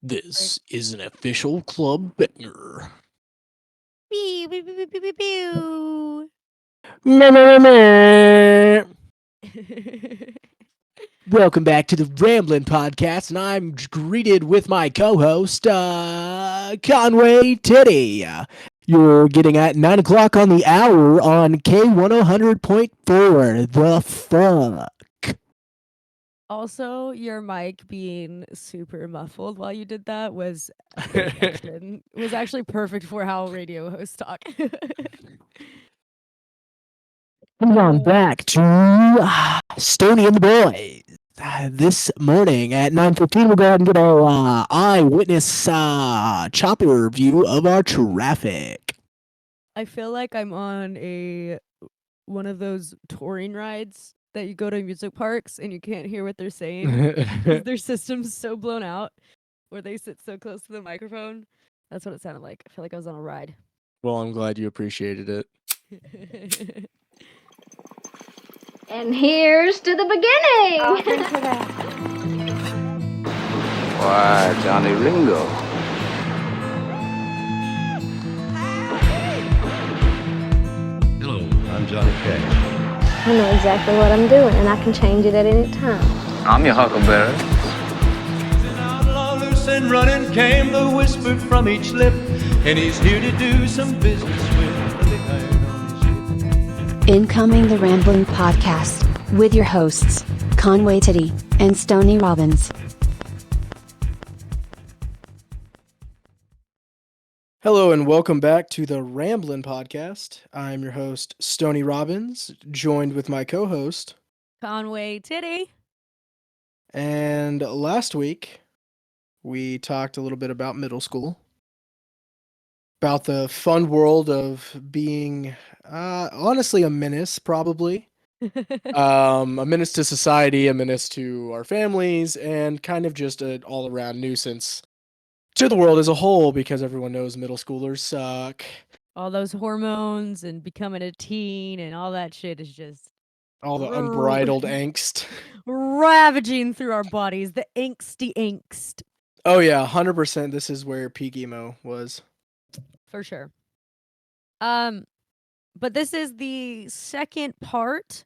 This is an official club banger. Pew, pew, pew, pew, pew, pew. Meh, meh, meh, meh. Welcome back to the Ramblin podcast, and I'm greeted with my co-host, Conway Titty. You're getting at 9 o'clock on the hour on K100.4. The fuck? Also, your mic being super muffled while you did that was perfection. It was actually perfect for how radio hosts talk. Moving on back to Stoney and the boys. This morning at 9:15, we'll go ahead and get our eyewitness chopper view of our traffic. I feel like I'm on one of those touring rides that you go to music parks and you can't hear what they're saying because their system's so blown out where they sit so close to the microphone. That's what it sounded like. I feel like I was on a ride. Well, I'm glad you appreciated it. And here's to the beginning. I'll drink to that. Why, Johnny Ringo. Hello, I'm Johnny Cash. I know exactly what I'm doing, and I can change it at any time. I'm your huckleberry. Outlaw loose and running came the whisper from each lip, and he's here to do some business with the big iron on his hip. Incoming the Ramblin podcast with your hosts, Conway Titty and Stoney Robbins. Hello and welcome back to the Ramblin podcast. I'm your host, Stoney Robbins, joined with my co-host, Conway Titty. And last week, we talked a little bit about middle school, about the fun world of being, honestly, a menace, probably. A menace to society, a menace to our families, and kind of just an all-around nuisance to the world as a whole, because everyone knows middle schoolers suck. All those hormones and becoming a teen and all that shit is just All the unbridled angst. ravaging through our bodies. The angsty angst. Oh yeah, 100%. This is where peak emo was. For sure. But this is the second part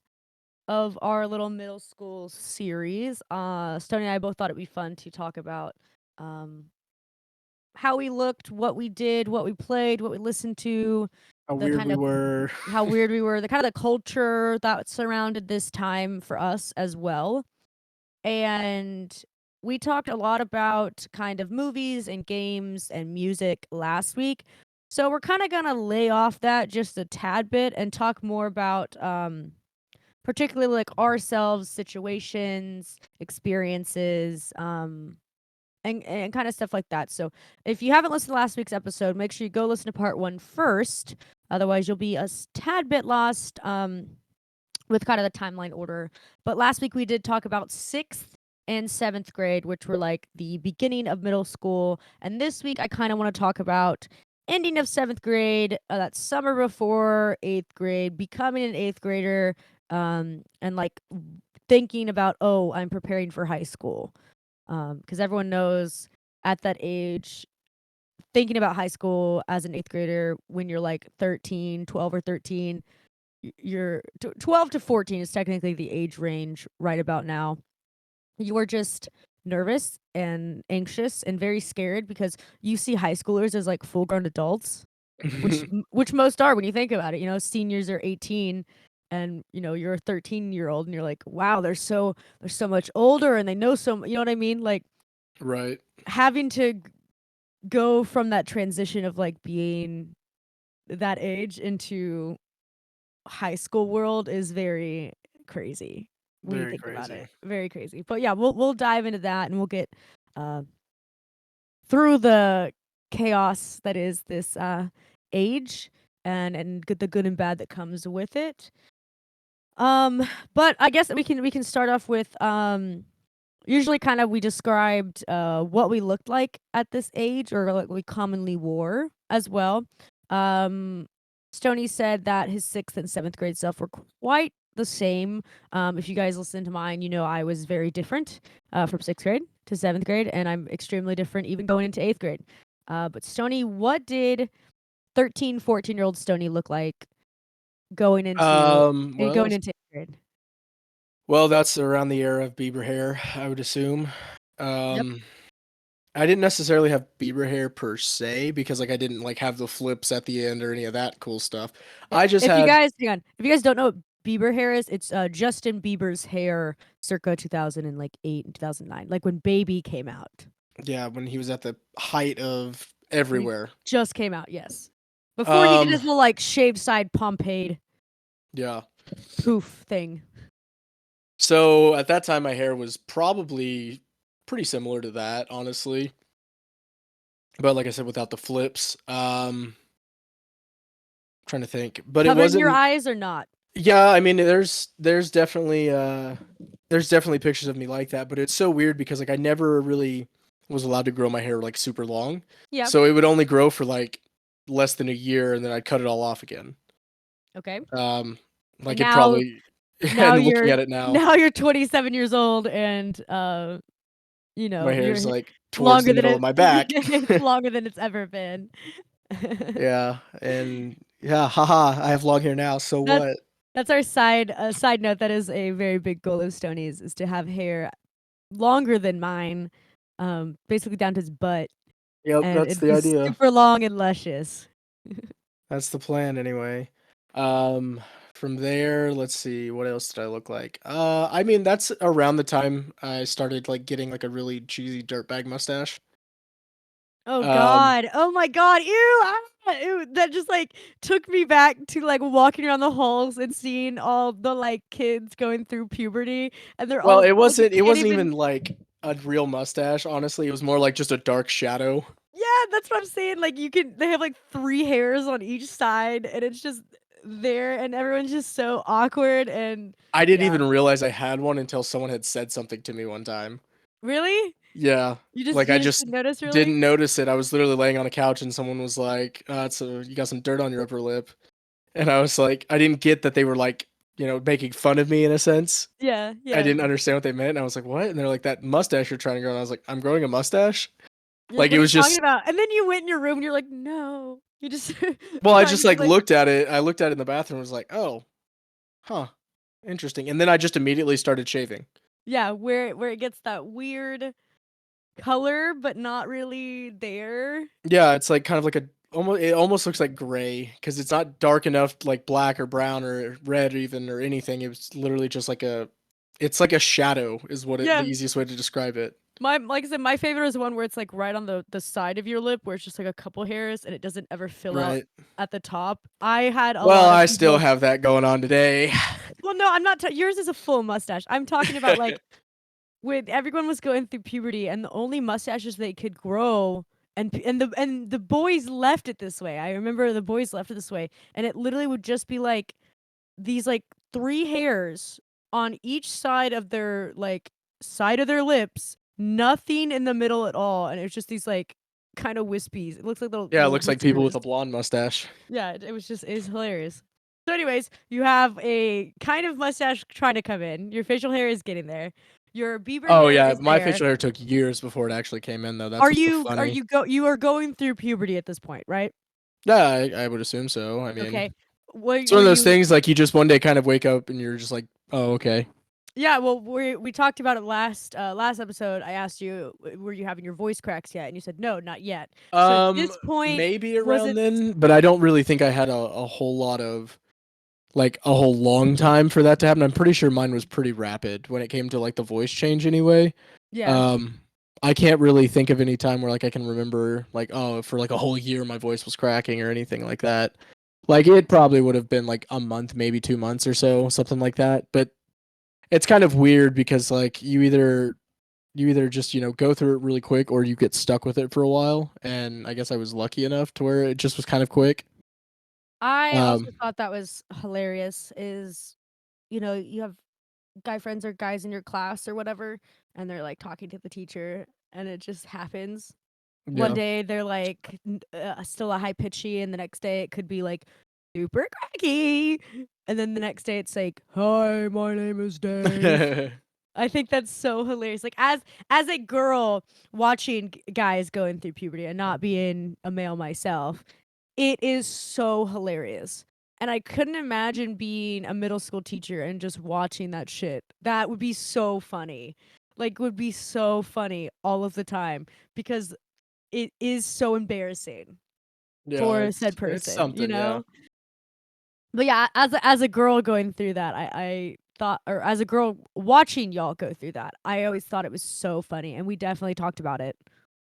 of our little middle school series. Stoney and I both thought it'd be fun to talk about how we looked, what we did, what we played, what we listened to, How weird we were. how weird we were, the kind of the culture that surrounded this time for us as well. And we talked a lot about kind of movies and games and music last week. So we're kind of going to lay off that just a tad bit and talk more about particularly like ourselves, situations, experiences, and kind of stuff like that. So if you haven't listened to last week's episode, make sure you go listen to part 1 first. Otherwise, you'll be a tad bit lost with kind of the timeline order. But last week we did talk about 6th and 7th grade, which were like the beginning of middle school. And this week I kind of want to talk about ending of 7th grade, that summer before 8th grade, becoming an 8th grader, and like thinking about, oh, I'm preparing for high school. Because everyone knows at that age, thinking about high school as an 8th grader when you're like 12 or 13, you're 12 to 14 is technically the age range right about now. You are just nervous and anxious and very scared because you see high schoolers as like full-grown adults, which most are when you think about it. You know, seniors are 18 and you know you're a 13-year-old and you're like, wow, they're so much older and they know so, you know what I mean? Like, right, having to go from that transition of like being that age into high school world is very crazy when you think about it. Very crazy. But yeah, we'll dive into that and we'll get through the chaos that is this age and the good and bad that comes with it. But I guess we can start off with usually kind of we described what we looked like at this age, or like we commonly wore as well. Stoney said that his 6th and 7th grade self were quite the same. If you guys listen to mine, you know I was very different from 6th grade to 7th grade, and I'm extremely different even going into 8th grade. But Stoney, what did 13, 14-year-old Stoney look like going into Well, 8th grade? well, that's around the era of Bieber hair, I would assume. Yep. I didn't necessarily have Bieber hair per se because like I didn't like have the flips at the end or any of that cool stuff. I just If you had guys hang on, if you guys don't know what Bieber hair is, it's Justin Bieber's hair circa 2008 and 2009, like when Baby came out. yeah, when he was at the height of When he everywhere. just came out, yes. Before he did his Um, little like shaved side pomade yeah. poof thing. So at that time my hair was probably pretty similar to that, honestly. But like I said, without the flips. Trying to think. But it Covering your wasn't. eyes or not? Yeah, I mean there's definitely pictures of me like that, but it's so weird because like I never really was allowed to grow my hair like super long. Yeah. So it would only grow for like less than a year and then I'd cut it all off again. Okay. Like And it probably now and looking you're at it now, you're 27 years old and you know, my hair you're is like towards the longer than middle of my back. it's longer than it's ever been. Yeah, and yeah, haha, I have long hair now, so That's what? that's our side note. That is a very big goal of Stoney's, is to have hair longer than mine, basically down to his butt, Yep, and that's it'd the be idea. super long and luscious. That's the plan anyway. Um, from there, let's see, what else did I look like? I mean, that's around the time I started like getting like a really cheesy dirtbag mustache. Oh Um, god. Oh my god. Ew. Ew. That just like took me back to like walking around the halls and seeing all the like kids going through puberty, and they're well, all it like you wasn't it can't wasn't even. even like a real mustache, honestly. It was more like just a dark shadow. Yeah, that's what I'm saying. Like they have like 3 hairs on each side, and it's just there, and everyone's just so awkward. And I didn't yeah. even realize I had one until someone had said something to me one time. Really? Yeah, like You I just just didn't notice, really? didn't notice it. I was literally laying on a couch and someone was like, so you got some dirt on your upper lip." And I was like, I didn't get that they were like, making fun of me in a sense. Yeah, I yeah. didn't understand what they meant. And I was like, what? And they're like, that mustache you're trying to grow. And I was like, I'm growing a mustache? You're like, Like "What it are you was talking just, about?" And then you went in your room and you're like, "No." You just well, I trying just to like like looked at it. I looked at it in the bathroom and was like, oh, huh, interesting. And then I just immediately started shaving. yeah, where it gets that weird color but not really there. Yeah, it's like kind of like it almost looks like gray because it's not dark enough like black or brown or red even or anything. It was literally just like it's like a shadow is the Yeah. easiest way to describe it. Like I said, my favorite is the one where it's like right on the side of your lip where it's just like a couple hairs and it doesn't ever fill out Right. at the top. I had a Well, lot of I still people. have that going on today. Well, no, I'm not yours is a full mustache. I'm talking about like when everyone was going through puberty and the only mustaches they could grow, and the boys left it this way. I remember the boys left it this way, and it literally would just be like these like 3 hairs on each side of their lips, nothing in the middle at all, and it was just these like kind of wispies. It looks like Yeah, it little looks like people with whiskers. a blonde mustache. Yeah, it's hilarious. So anyways, you have a kind of mustache trying to come in. Your facial hair is getting there. Your Bieber Oh hair yeah, is my there. facial hair took years before it actually came in though. That's what's so funny. You are going through puberty at this point, right? Yeah, I would assume so. I Okay. mean, it's one Were of those you things like you just one day kind of wake up and you're just like, oh okay. Yeah, well, we talked about it last episode. I asked you, were you having your voice cracks yet? And you said no, not yet. So at this point, Maybe was around it then, but I don't really think I had a whole lot of like a whole long time for that to happen. I'm pretty sure mine was pretty rapid when it came to like the voice change anyway. yeah. Um, I can't really think of any time where like I can remember like, oh, for like a whole year my voice was cracking or anything like that. Like it probably would have been like a month, maybe 2 months or so, something like that. But it's kind of weird because like you either just, go through it really quick or you get stuck with it for a while. And I guess I was lucky enough to where it just was kind of quick. I also Um, thought that was hilarious is, you have guy friends or guys in your class or whatever, and they're like talking to the teacher, and it just happens. One yeah. day they're like still a high pitchy, and the next day it could be like super cracky, and then the next day it's like, "Hi, my name is Dave." I think that's so hilarious. Like as a girl watching guys going through puberty and not being a male myself, it is so hilarious. And I couldn't imagine being a middle school teacher and just watching that shit. That would be so funny. Like would be so funny all of the time because it is so embarrassing Yeah, for said it's person, you something, yeah. know? But yeah, as a girl going through that, I thought, or as a girl watching y'all go through that, I always thought it was so funny, and we definitely talked about it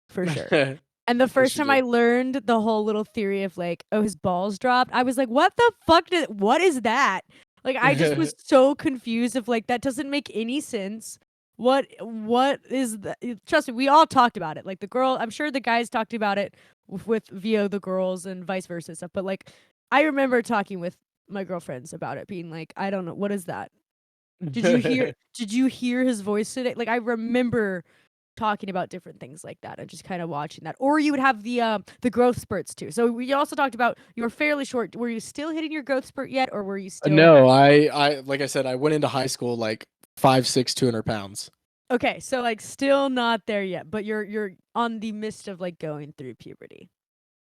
for sure. And the Of course first you time I did. learned the whole little theory of like, oh, his balls dropped, I was like, what the fuck what is that? Like I just was so confused of like that doesn't make any sense. What is that? Trust me, we all talked about it. Like the girl, I'm sure the guys talked about it with via the girls and vice versa stuff. But like I remember talking with my girlfriends about it, being like, I don't know, what is that? Did you hear his voice today? Like I remember talking about different things like that and just kind of watching that. Or you would have the growth spurts too. So we also talked about you were fairly short. Were you still hitting your growth spurt yet, or were you still No, I like I said, I went into high school like 5'6", 200 pounds. okay? So like still not there yet, but you're on the midst of like going through puberty.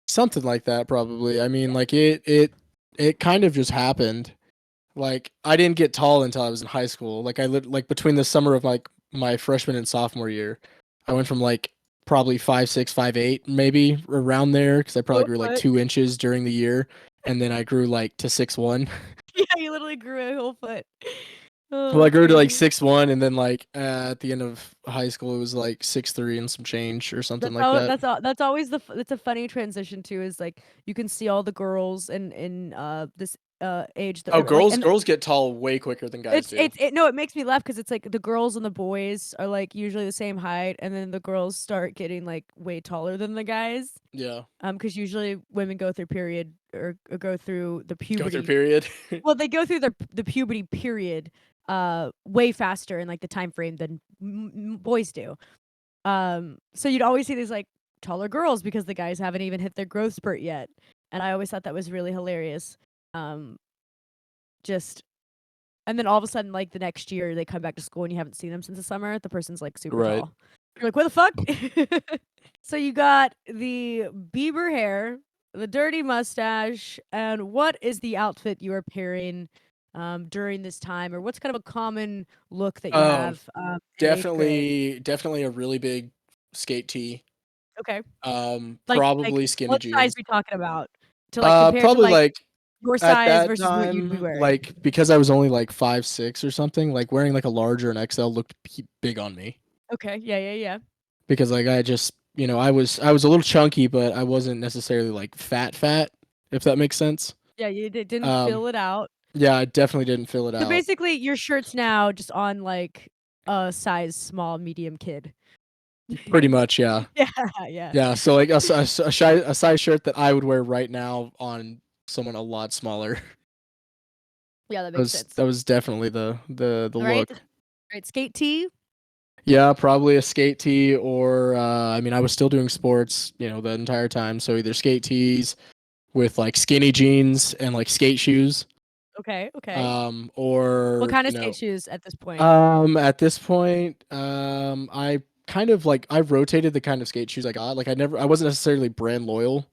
Something like that, probably. I mean, like it kind of just happened. Like I didn't get tall until I was in high school. Like I lived like between the summer of like my freshman and sophomore year, I went from like probably 5'6", 5'8", maybe around there, because I probably Full grew like foot. 2 inches during the year, and then I grew like to 6'1". Yeah, you literally grew a whole foot. Oh, Well, I that's grew to like crazy. 6'1", and then like at the end of high school, it was like 6'3" and some change or something like that. That's always it's a funny transition too. Is like you can see all the girls in this age that Oh, are like, girls and girls get tall way quicker than guys do. no, it makes me laugh because it's like the girls and the boys are like usually the same height, and then the girls start getting like way taller than the guys. Yeah, Because usually women go through period or go through the go through puberty. period. Well, they go through the puberty period way faster in like the time frame than boys do. So you'd always see these like taller girls because the guys haven't even hit their growth spurt yet. And I always thought that was really hilarious. Um, just and then all of a sudden, like the next year, they come back to school and you haven't seen them since the summer. The person's like super Right. tall. You're like, what the fuck? So you got the Bieber hair, the dirty mustache, and what is the outfit you are pairing during this time, or what's kind of a common look that you Um, have in eighth grade? definitely a really big skate tee. Okay. Like Probably skinny what size jeans. we talking about? To like compare to Probably like like your at size that versus what you'd be time, wearing. like because I was only like 5'6" or something, like wearing like a larger an XL looked big on me Okay. Yeah, yeah, yeah. because like I just I was a little chunky, but I wasn't necessarily like fat, if that makes sense. Yeah, you didn't Um, fill it out. yeah, I definitely didn't fill it So out. basically your shirt's now just on like a size small, medium kid. Pretty much, yeah. Yeah, yeah. Yeah, so like a size shirt that I would wear right now on someone a lot smaller. Yeah, that That makes was sense. that was definitely the All right. look. All right, skate tee. Yeah, probably a skate tee or I mean I was still doing sports, the entire time, so either skate tees with like skinny jeans and like skate shoes. Okay, okay. What Or kind of skate shoes at this point? at this point, I kind of like I've rotated the kind of skate shoes I got. Like I wasn't necessarily brand loyal.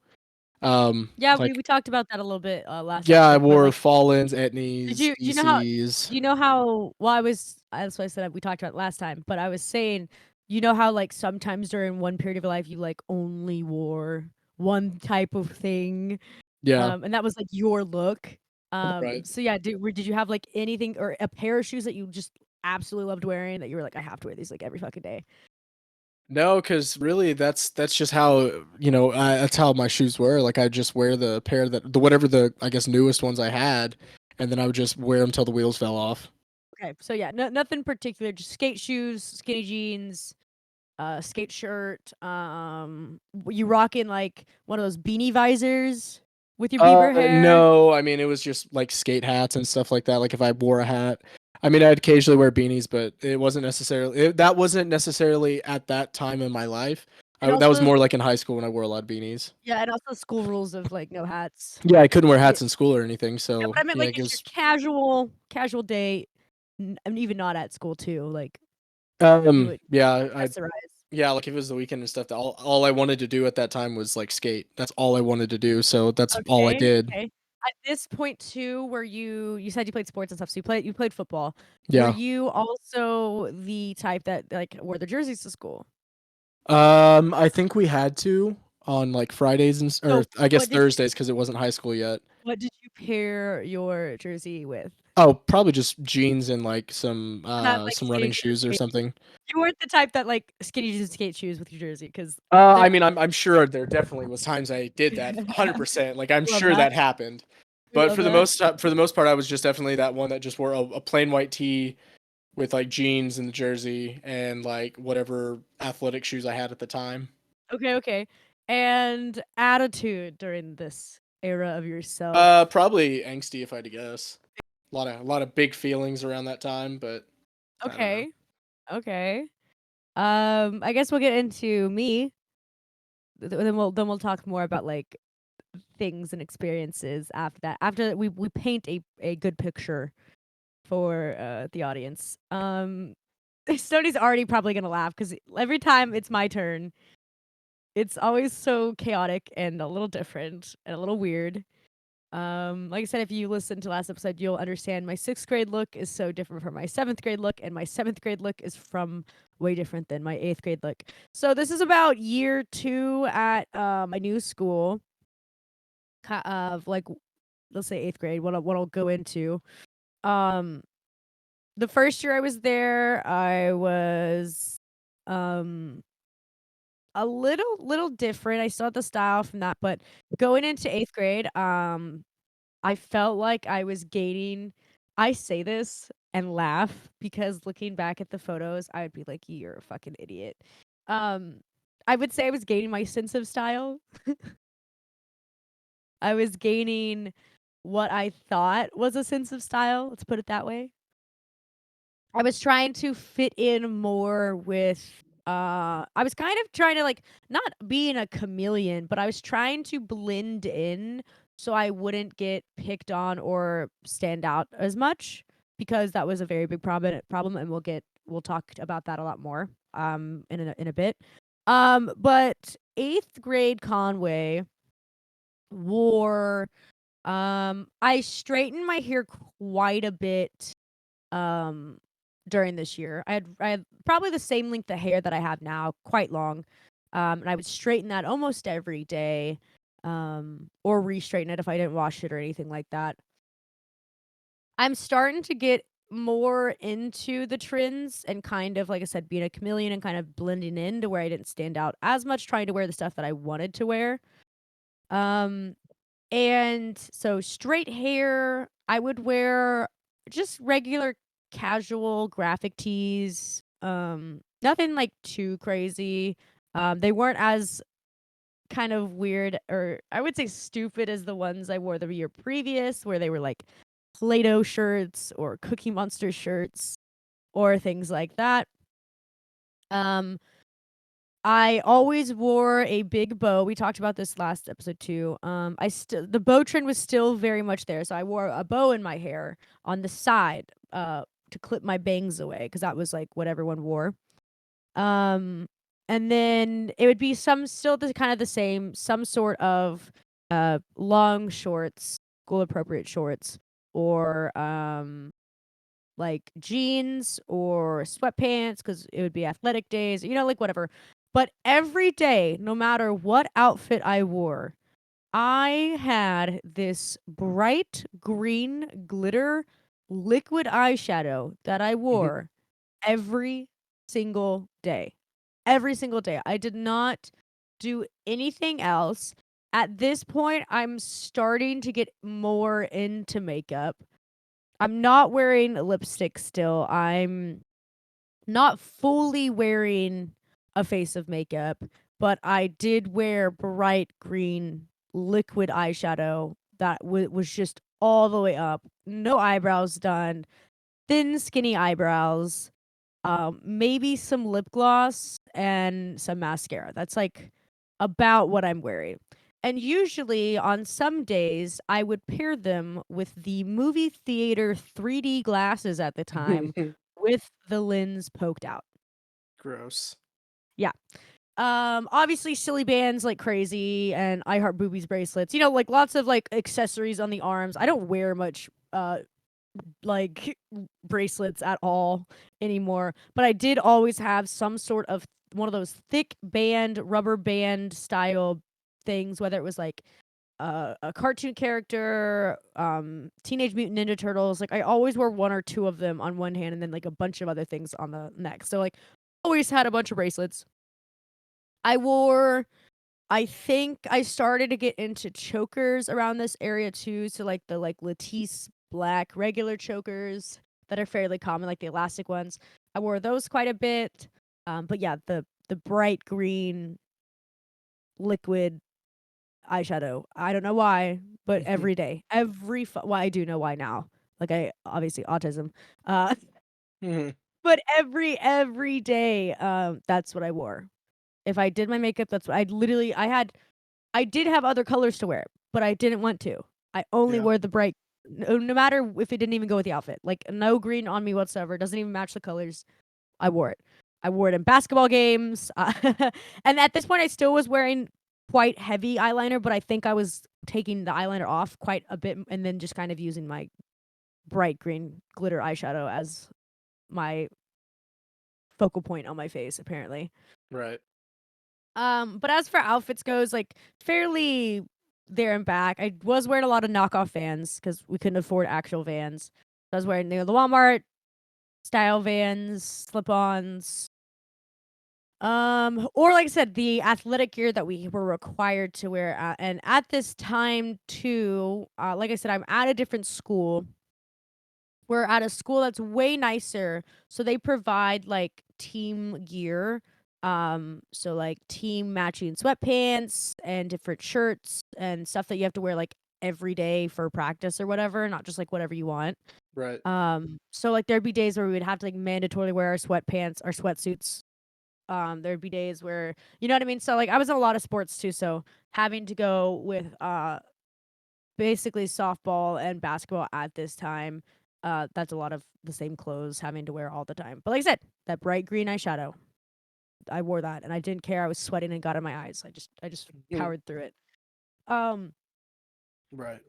Yeah, we Like we talked about that a little bit last yeah, I episode, but wore like Fallens, did Etnies, you know how ECs. well that's what I said we talked about last time, but I was saying how like sometimes during one period of your life you like only wore one type of thing, Yeah, and that was like your look. right. So yeah, did you have like anything or a pair of shoes that you just absolutely loved wearing that you were like, I have to wear these like every fucking day? No, because really, that's just how that's how my shoes were. Like I just wear the pair that the whatever the I guess newest ones I had, and then I would just wear them till the wheels fell off. Okay, so yeah, nothing particular, just skate shoes, skinny jeans, skate shirt. You rocking like one of those beanie visors with your Bieber hair? No, I mean it was just like skate hats and stuff like that. Like if I wore a hat, I mean I'd occasionally wear beanies, but that wasn't necessarily at that time in my life. And That was also, more like in high school when I wore a lot of beanies. yeah, and also school rules of like no hats. Yeah, I couldn't wear Yeah, hats in school or anything, yeah, so but I meant yeah, like it just your was casual day, and even not at school too. Like You would Yeah, accessorize. yeah, like if it was the weekend and stuff, all I wanted to do at that time was like skate. That's all I wanted to do. So that's all I Okay, did. okay. At this point too, where you said you played sports and stuff, so you played football. Were Yeah. you also the type that like wore the jerseys to school? I think we had to on like Fridays or So I guess what did you Thursdays because it wasn't high school yet. what did you pair your jersey with? Oh, probably just jeans and like Like some skinny running jeans and shoes or skate shoes? something. You weren't the type that like skinny jeans and skate shoes with your jersey because I mean, I'm sure there definitely was times I did that 100%. Like I'm love sure that. that happened. We But love that. for the most part, I was just definitely that one that just wore a plain white tee with like jeans and the jersey and like whatever athletic shoes I had at the time. Okay, okay. And attitude during this era of yourself. Probably angsty if I had to guess. A lot of big feelings around that time, but I don't know. Okay. Okay. I guess we'll get into me. Then we'll talk more about like things and experiences after that. After we paint a good picture for the audience. Stoney's already probably gonna laugh because every time it's my turn, it's always so chaotic and a little different and a little weird. Like I said, if you listen to last episode, you'll understand my 6th grade look is so different from my 7th grade look, and my 7th grade look is from way different than my 8th grade look. So this is about year 2 at my new school, of like let's say 8th grade. What I'll go into. Um, the first year I was there, I was um a little different. I still had the style from that, but going into 8th grade, I felt like I was gaining. I say this and laugh because looking back at the photos, I would be like, "You're a fucking idiot." Um, I would say I was gaining my sense of style. I was gaining what I thought was a sense of style, let's put it that way. I was trying to fit in more with I was kind of trying to like not being a chameleon, but I was trying to blend in so I wouldn't get picked on or stand out as much because that was a very big problem and we'll talk about that a lot more in a bit. But 8th grade Conway wore I straightened my hair quite a bit um during this year. I had probably the same length of hair that I have now, quite long. And I would straighten that almost every day. Or re-straighten it if I didn't wash it or anything like that. I'm starting to get more into the trends and kind of like I said, being a chameleon and kind of blending in to where I didn't stand out as much, trying to wear the stuff that I wanted to wear. Um and so straight hair, I would wear just regular casual graphic tees. Nothing like too crazy. They weren't as kind of weird or I would say stupid as the ones I wore the year previous where they were like Play-Doh shirts or Cookie Monster shirts or things like that. Um I always wore a big bow. We talked about this last episode too. The bow trend was still very much there, so I wore a bow in my hair on the side, to clip my bangs away because that was like what everyone wore. Um, and then it would be still the kind of the same, some sort of long shorts, school appropriate shorts, or like jeans or sweatpants because it would be athletic days, like whatever. But every day, no matter what outfit I wore, I had this bright green glitter liquid eyeshadow that I wore every single day. Every single day. I did not do anything else. At this point, I'm starting to get more into makeup. I'm not wearing lipstick still. I'm not fully wearing a face of makeup, but I did wear bright green liquid eyeshadow that was just all the way up. No eyebrows done. Thin, skinny eyebrows. Maybe some lip gloss and some mascara. That's like about what I'm wearing. And usually on some days, I would pair them with the movie theater 3D glasses at the time with the lens poked out. Gross. Yeah. Obviously silly bands like crazy, and I Heart Boobies bracelets. Like lots of like accessories on the arms. I don't wear much like bracelets at all anymore, but I did always have some sort of one of those thick band, rubber band style things, whether it was like a cartoon character, Teenage Mutant Ninja Turtles. Like I always wore one or two of them on one hand and then like a bunch of other things on the next. So like always had a bunch of bracelets. I think I started to get into chokers around this area too. So like the like Latisse black regular chokers that are fairly common, like the elastic ones. I wore those quite a bit. But yeah, the bright green liquid eyeshadow. I don't know why, but every day, well, I do know why now. Like I obviously autism. Uh, Mhm. but every day, that's what I wore. If I did my makeup, that's what I did have other colors to wear, but I didn't want to. I only Yeah. wore the bright, no matter if it didn't even go with the outfit. Like no green on me whatsoever. Doesn't even match the colors. I wore it. I wore it in basketball games. And at this point, I still was wearing quite heavy eyeliner, but I think I was taking the eyeliner off quite a bit and then just kind of using my bright green glitter eyeshadow as my focal point on my face, apparently. Right. But as for outfits goes, like fairly there and back. I was wearing a lot of knockoff Vans because we couldn't afford actual Vans. I was wearing the Walmart style Vans, slip-ons. Or like I said, the athletic gear that we were required to wear. And at this time too, like I said, I'm at a different school. We're at a school that's way nicer, so they provide like team gear. So like team matching sweatpants and different shirts and stuff that you have to wear like every day for practice or whatever, not just like whatever you want. Right. So like there'd be days where we would have to like mandatorily wear our sweatpants, our sweatsuits. There'd be days where, you know what I mean? So like I was in a lot of sports too, so having to go with basically softball and basketball at this time, that's a lot of the same clothes having to wear all the time. But like I said, that bright green eyeshadow, I wore that and I didn't care. I was sweating and got in my eyes. I just powered through it. Right.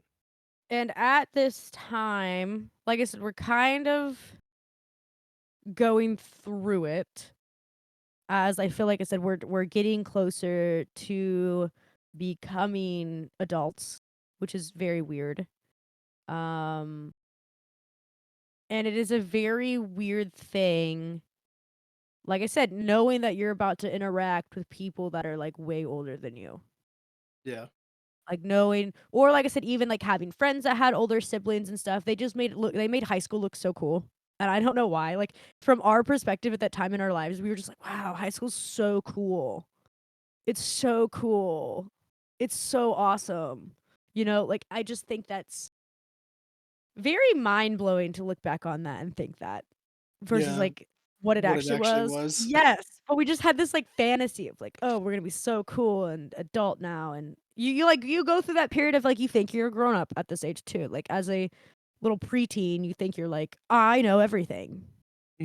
And at this time, like I said, we're kind of going through it. As I feel like I said, we're getting closer to becoming adults, which is very weird. Um and it is a very weird thing. Like I said, knowing that you're about to interact with people that are like way older than you. Yeah. Like knowing, or like I said, even like having friends that had older siblings and stuff, they just they made high school look so cool. And I don't know why. Like from our perspective at that time in our lives, we were just like, wow, high school's so cool. It's so cool. It's so awesome. Like I just think that's very mind blowing to look back on that and think that versus Yeah. like what it What it actually actually was. was. Yes. But we just had this like fantasy of like, oh, we're gonna be so cool and adult now. And you go through that period of like you think you're a grown up at this age too. Like as a little preteen, you think you're like, I know everything.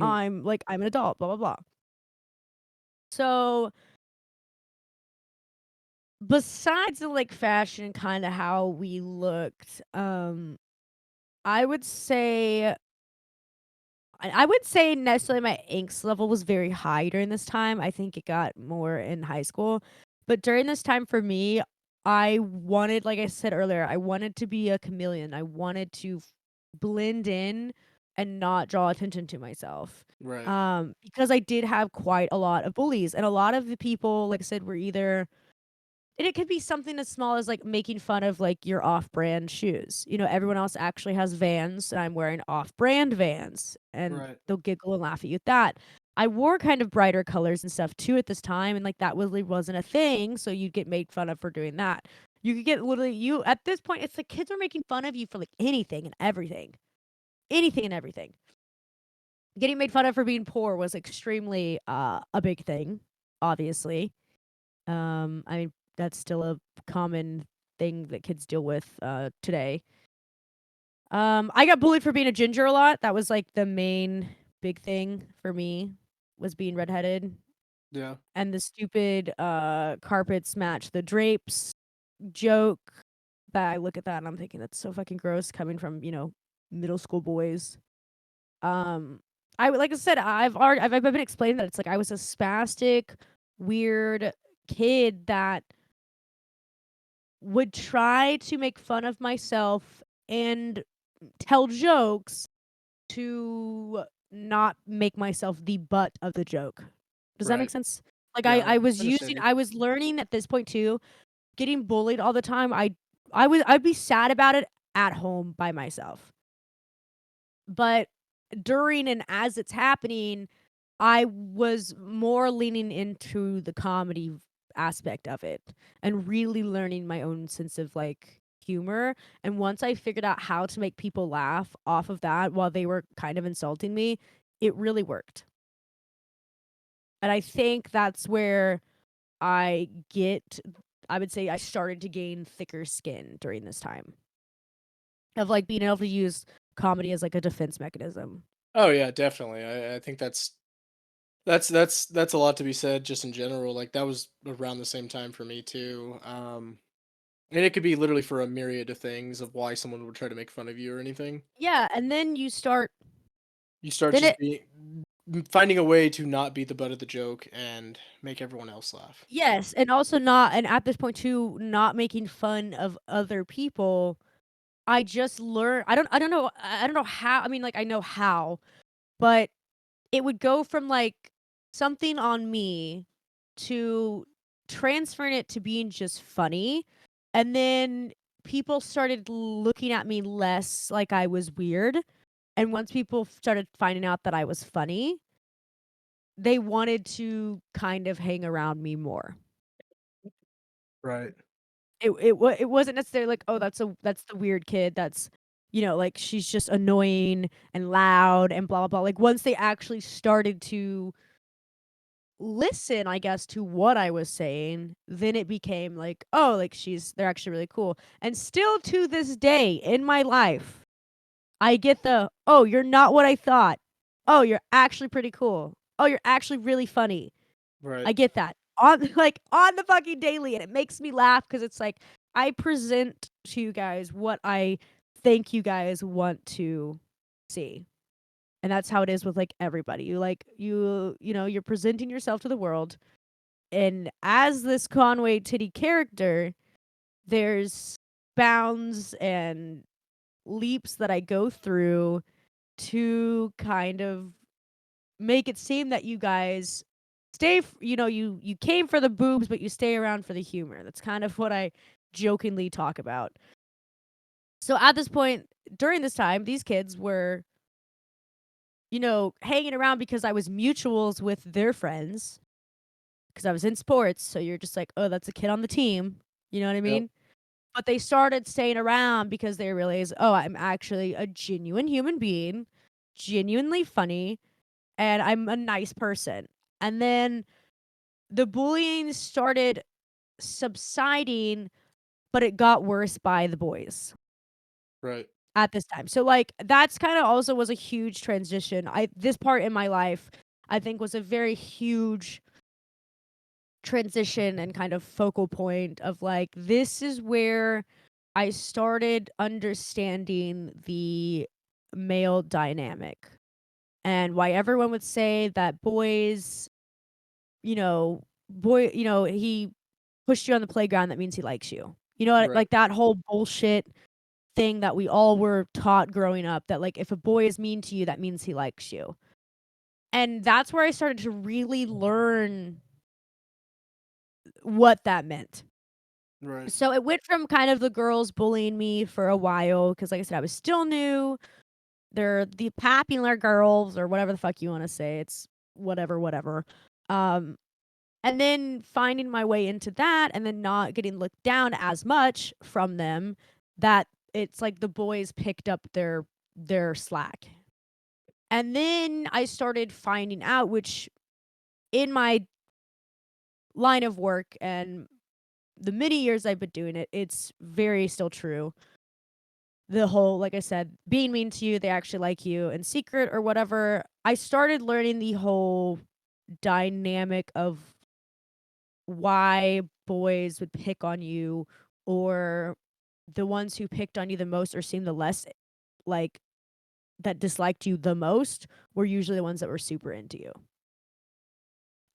I'm an adult, blah blah blah. So besides the like fashion kind of how we looked, I would say I would say necessarily my angst level was very high during this time. I think it got more in high school. But during this time for me, I wanted, like I said earlier, I wanted to be a chameleon. I wanted to blend in and not draw attention to myself. Right. Because I did have quite a lot of bullies. And a lot of the people, like I said, were either and it could be something as small as like making fun of like your off-brand shoes. Everyone else actually has Vans and I'm wearing off-brand Vans and Right. they'll giggle and laugh at you at that. I wore kind of brighter colors and stuff too at this time and like that really wasn't a thing, so you'd get made fun of for doing that. You could get literally you at this point it's like kids are making fun of you for like anything and everything. Anything and everything. Getting made fun of for being poor was extremely a big thing, obviously. I mean, that's still a common thing that kids deal with today. I got bullied for being a ginger a lot. That was like the main big thing for me. was being redheaded, Yeah. and the stupid carpets match the drapes joke. That I look at that and I'm thinking that's so fucking gross coming from, middle school boys. Like I said, I've been explaining that it's like I was a spastic, weird kid that would try to make fun of myself and tell jokes to not make myself the butt of the joke. Does that make Right. sense? Like Yeah, I was understand you. I was learning at this point too, getting bullied all the time. I'd be sad about it at home by myself. But during and as it's happening, I was more leaning into the comedy aspect of it and really learning my own sense of like humor. And once I figured out how to make people laugh off of that while they were kind of insulting me, it really worked. And I think that's where I get, I would say I started to gain thicker skin during this time of like being able to use comedy as like a defense mechanism. Oh yeah, definitely. I think that's a lot to be said just in general. Like that was around the same time for me too. And it could be literally for a myriad of things of why someone would try to make fun of you or anything. Yeah, and then You start then just it being finding a way to not be the butt of the joke and make everyone else laugh. yes, and also not, and at this point too, not making fun of other people. I just learned. I don't know. I don't know how. I mean, like I know how, but it would go from like something on me to transferring it to being just funny, and then people started looking at me less like I was weird. And once people started finding out that I was funny, they wanted to kind of hang around me more. Right. It wasn't necessarily like, "Oh, that's the weird kid that's, like, she's just annoying and loud and blah, blah, blah." Like, once they actually started to listen, I guess, to what I was saying, then it became like, "Oh, like, they're actually really cool." And still to this day in my life, I get the, "Oh, you're not what I thought. Oh, you're actually pretty cool. Oh, you're actually really funny." Right. I get that on like on the fucking daily, and it makes me laugh because it's like I present to you guys what I think you guys want to see. And that's how it is with like everybody. You're presenting yourself to the world. And as this Conway Titty character, there's bounds and leaps that I go through to kind of make it seem that you guys you came for the boobs, but you stay around for the humor. That's kind of what I jokingly talk about. So at this point, during this time, these kids were, hanging around because I was mutuals with their friends because I was in sports. So you're just like, oh, that's a kid on the team. You know what I Yep. mean? But they started staying around because they realized, oh, I'm actually a genuine human being, genuinely funny, and I'm a nice person. And then the bullying started subsiding, but it got worse by the boys Right. at this time. So like that's kind of also was a huge transition. This part in my life I think was a very huge transition and kind of focal point of like this is where I started understanding the male dynamic and why everyone would say that boys, he pushed you on the playground, that means he likes you. Right. Like that whole bullshit thing that we all were taught growing up that like if a boy is mean to you, that means he likes you. And that's where I started to really learn what that meant. Right. So it went from kind of the girls bullying me for a while because, like I said, I was still new. They're the popular girls or whatever the fuck you want to say. It's whatever, whatever. Um, and then finding my way into that and then not getting looked down as much from them that it's like the boys picked up their slack. And then I started finding out, which in my line of work and the many years I've been doing it, it's very still true. The whole, like I said, being mean to you, they actually like you in secret or whatever. I started learning the whole dynamic of why boys would pick on you, or the ones who picked on you the most or seemed the less like that disliked you the most were usually the ones that were super into you.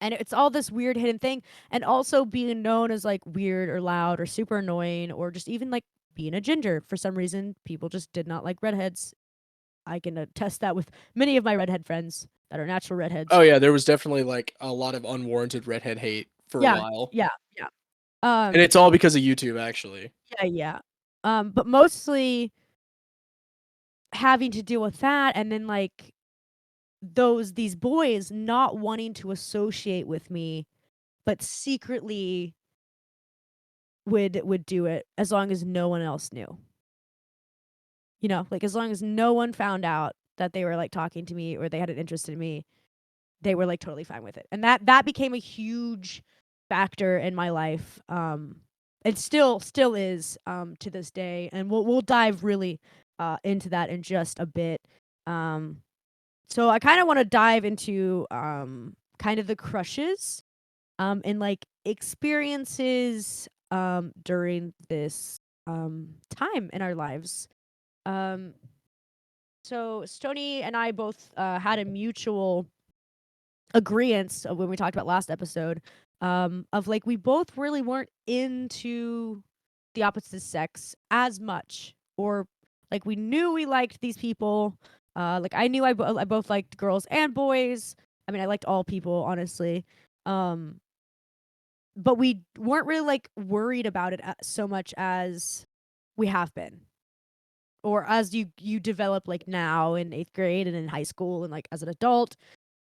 And it's all this weird hidden thing. And also being known as like weird or loud or super annoying or just even like being a ginger. For some reason, people just did not like redheads. I can attest that with many of my redhead friends that are natural redheads. Oh yeah, there was definitely like a lot of unwarranted redhead hate for a Yeah, while. yeah, yeah. And it's all because of YouTube, actually. Yeah. But mostly having to deal with that, and then like these boys not wanting to associate with me, but secretly would do it as long as no one else knew. You know, like as long as no one found out that they were like talking to me or they had an interest in me, they were like totally fine with it. And that became a huge factor in my life. It still is to this day, and we'll dive really into that in just a bit. So I kind of want to dive into kind of the crushes and like experiences during this time in our lives. Um, so Stony and I both had a mutual agreement of when we talked about last episode of like we both really weren't into the opposite sex as much, or like we knew we liked these people. Like I knew I both liked girls and boys. I mean, I liked all people, honestly. Um, but we weren't really like worried about it so much as we have been, or as you develop like now in 8th grade and in high school and like as an adult.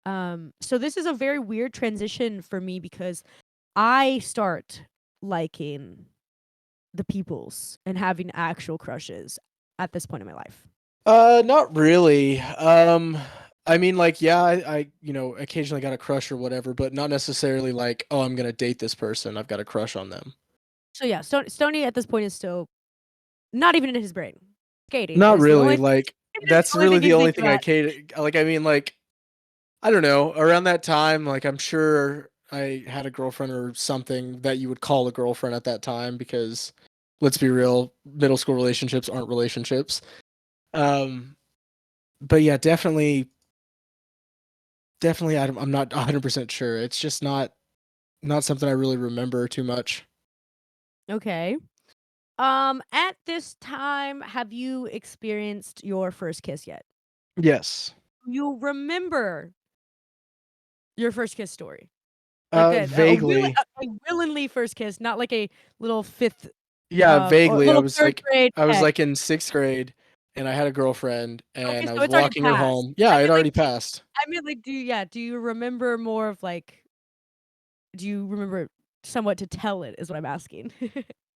So this is a very weird transition for me because I start liking the peoples and having actual crushes at this point in my life. Not really. I mean, like, yeah, I occasionally got a crush or whatever, but not necessarily like, oh, I'm gonna date this person. I've got a crush on them. So yeah, Stony at this point is still not even in his brain. Skating Not is the really. only Like, it is that's the only really thing you the can only think thing I about. cater. Like, I mean, like, I don't know. Around that time, like, I'm sure I had a girlfriend or something that you would call a girlfriend at that time because, let's be real, middle school relationships aren't relationships. Um, but yeah, definitely, I'm not 100% sure. It's just not something I really remember too much. Okay. At this time, have you experienced your first kiss yet? Yes. You remember your first kiss story? Like that Vaguely. a willingly first kiss, not like a little 5th Yeah, or vaguely. little 3rd grade I was peck. like in 6th grade, and I had a girlfriend, Okay, and I so was it's already walking her passed. home. Yeah, I it mean, like, already passed. do you remember more of, like do you remember somewhat to tell it is what I'm asking?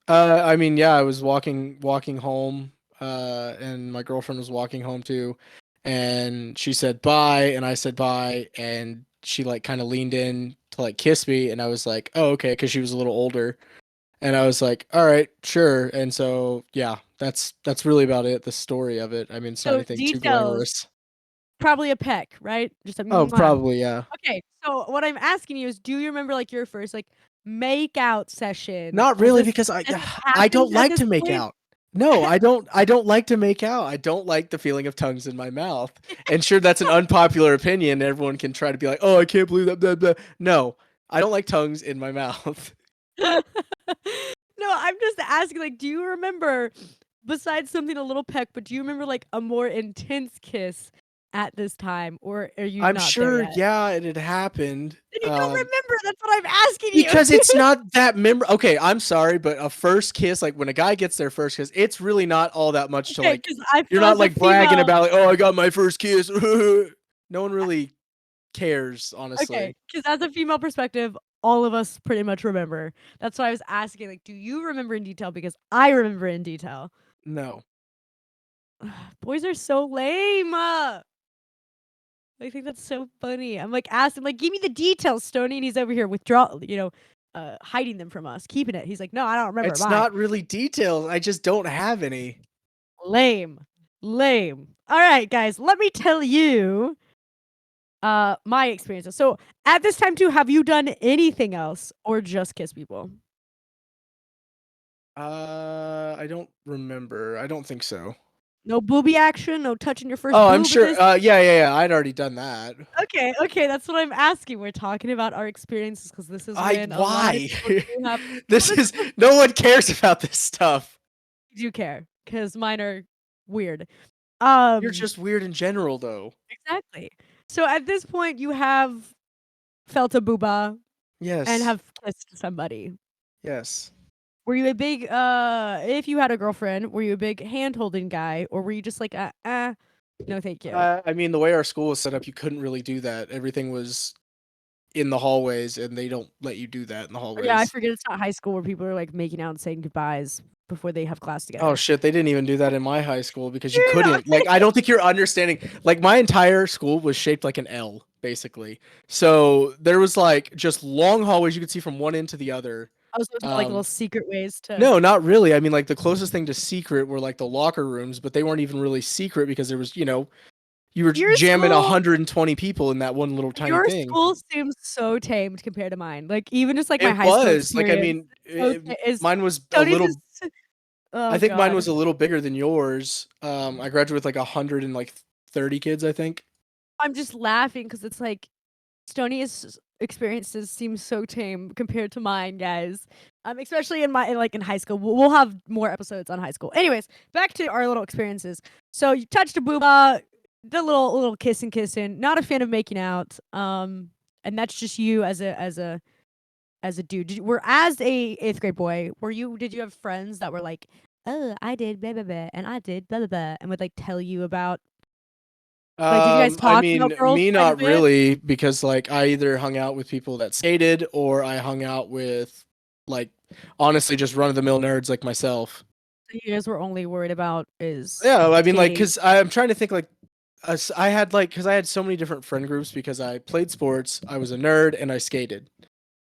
I mean, yeah, I was walking home, and my girlfriend was walking home too, and she said bye, and I said bye, and she like kind of leaned in to like kiss me, and I was like, oh, okay, because she was a little older, and I was like, all right, sure, and so yeah, that's really about it. The story of it. I mean, it's not So anything too details, glamorous. probably a peck, right? Just a Oh, mwah. probably, yeah. Okay, so what I'm asking you is, do you remember, like, your first, like, make out session? Not Has really this because has this I don't happened at like this to make point? out. No, I don't like to make out. I don't like the feeling of tongues in my mouth. And sure, that's an unpopular opinion. Everyone can try to be like, "Oh, I can't believe that." Blah, blah. No, I don't like tongues in my mouth. No, I'm just asking, like, do you remember, besides something a little peck, but do you remember, like, a more intense kiss at this time, or are you I'm not there sure, yet? yeah, it had happened. Then you don't remember, that's what I'm asking you. Because it's not that Okay, I'm sorry, but a first kiss, like when a guy gets their first kiss, it's really not all that much to Okay, like. 'cause I You're feel not as a like bragging female about like, "Oh, I got my first kiss." No one really cares, okay, honestly. 'cause as a female perspective, all of us pretty much remember. That's why I was asking, like, do you remember in detail? Because I remember in detail. No. Boys are so lame. I think that's so funny. I'm like asking, like, give me the details, Stoney, and he's over here hiding them from us, keeping it. He's like, no, I don't remember. It's Bye. not really details, I just don't have any. Lame. Lame. All right, guys, let me tell you my experiences. So at this time too, have you done anything else or just kiss people? I don't remember. I don't think so. No booby action, no touching your first Oh, I'm boob. sure. Yeah. I'd already done that. Okay, that's what I'm asking. We're talking about our experiences because this is when a lot of Why? people do have. This is no one cares about this stuff. You do care because mine are weird. You're just weird in general, though. Exactly. So at this point, you have felt a booba and Yes. have kissed somebody. Yes. Were you a big if you had a girlfriend, were you a big hand holding guy, or were you just like no thank you? I mean, the way our school was set up, you couldn't really do that. Everything was in the hallways, and they don't let you do that in the Yeah, I hallways. forget it's not high school where people are like making out and saying goodbyes before they have class Oh together. shit, they didn't even do that in my high school because you Dude, couldn't. Like, I don't think you're understanding. Like, my entire school was shaped like an L, basically. So there was like just long hallways you could see from one end to the other. Oh, so it's not like little secret ways to. No, not really. I mean, like the closest thing to secret were like the locker rooms, but they weren't even really secret because there was, you were Your jamming school 120 people in that one little tiny Your thing. school seems so tamed compared to mine. Like, even just, like, my It high school was like, I experience mean, so ta is mine was a Tony's little. is oh I think mine was god. a little bigger than yours. I graduated with like 130 kids, I think. I'm just laughing because it's like, Stoney's experiences seem so tame compared to mine, guys. Especially in high school. We'll have more episodes on high school. Anyways, back to our little experiences. So you touched a booba, the little kissing. Not a fan of making out. And that's just you as a dude. As a 8th grade boy, did you have friends that were like, "Oh, I did blah blah blah, and I did blah blah blah," and would like tell you about like, did you guys I talk about mean, girls me quite a not bit? really, because like I either hung out with people that skated or I hung out with like honestly just run of the mill nerds like myself. So you guys were only worried about is Yeah, I mean, like, skating. cause I'm trying to think like I had like because I had so many different friend groups because I played sports, I was a nerd, and I skated.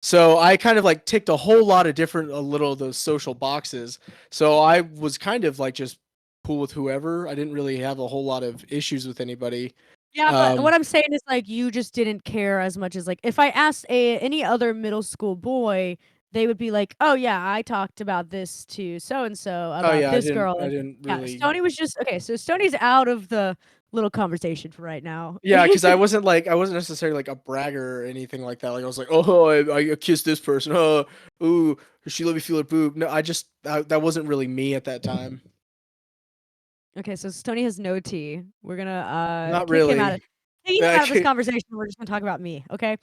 So I kind of like ticked a whole lot of different little of those social boxes. So I was kind of like just cool with whoever. I didn't really have a whole lot of issues with anybody. Yeah, but Um, what I'm saying is, like, you just didn't care as much as, like, if I asked any other middle school boy, they would be like, "Oh, yeah, I talked about this to so and so oh about yeah, this girl," I and didn't yeah, really. Stoney was just okay, so Stoney's out of the little conversation for right now. Yeah, because I wasn't necessarily like a bragger or anything like that. Like I was like, oh, I kissed this person. Oh, ooh, she let me feel her boob. No, that wasn't really me at that time. Okay, so Stoney has no tea. We're gonna, Not kick him really. out of this Like, conversation, we're just gonna talk about me, okay?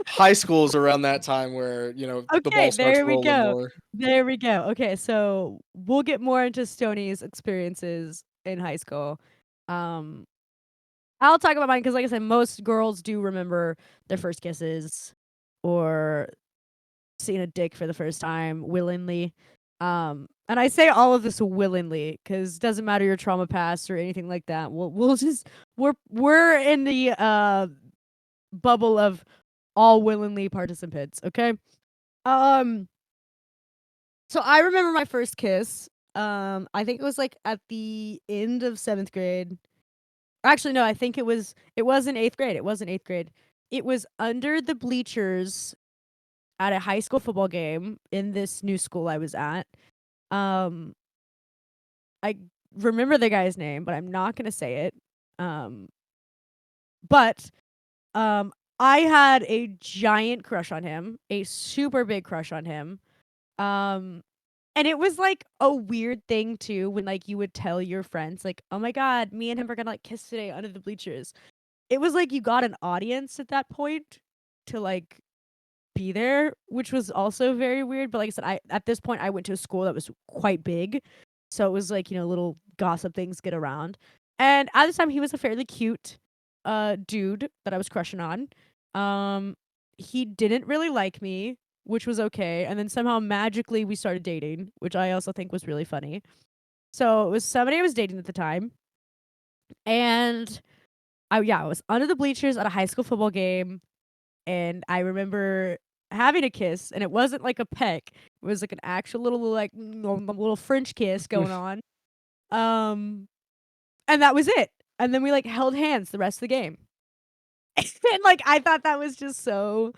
high school's around that time where the Okay, ball starts there we rolling go. more. There we go. Okay, so we'll get more into Stoney's experiences in high school. Um, I'll talk about mine because, like I said, most girls do remember their first kisses or seeing a dick for the first time willingly. And I say all of this willingly because it doesn't matter your trauma past or anything like that. We'll just we're in the bubble of all willingly participants. Okay. Um. So I remember my first kiss. I think it was like at the end of 7th grade. Actually, no, I think it was in 8th grade. It was in 8th grade. It was under the bleachers at a high school football game in this new school I was at. Um, I remember the guy's name, but I'm not gonna say it. Um, but I had a giant crush on him, a super big crush on him. Um, and it was like a weird thing too when like you would tell your friends like, "Oh my god, me and him are gonna like kiss today under the bleachers." It was like you got an audience at that point to like be there, which was also very weird. But like I said, I at this point I went to a school that was quite big. So it was like, little gossip things get around. And at the time he was a fairly cute dude that I was crushing on. Um he didn't really like me, which was okay. And then somehow magically we started dating, which I also think was really funny. So it was somebody I was dating at the time. And I was under the bleachers at a high school football game and I remember having a kiss, and it wasn't like a peck. It was like an actual little French kiss going on. Um, and that was it. And then we like held hands the rest of the game. And like I thought that was just so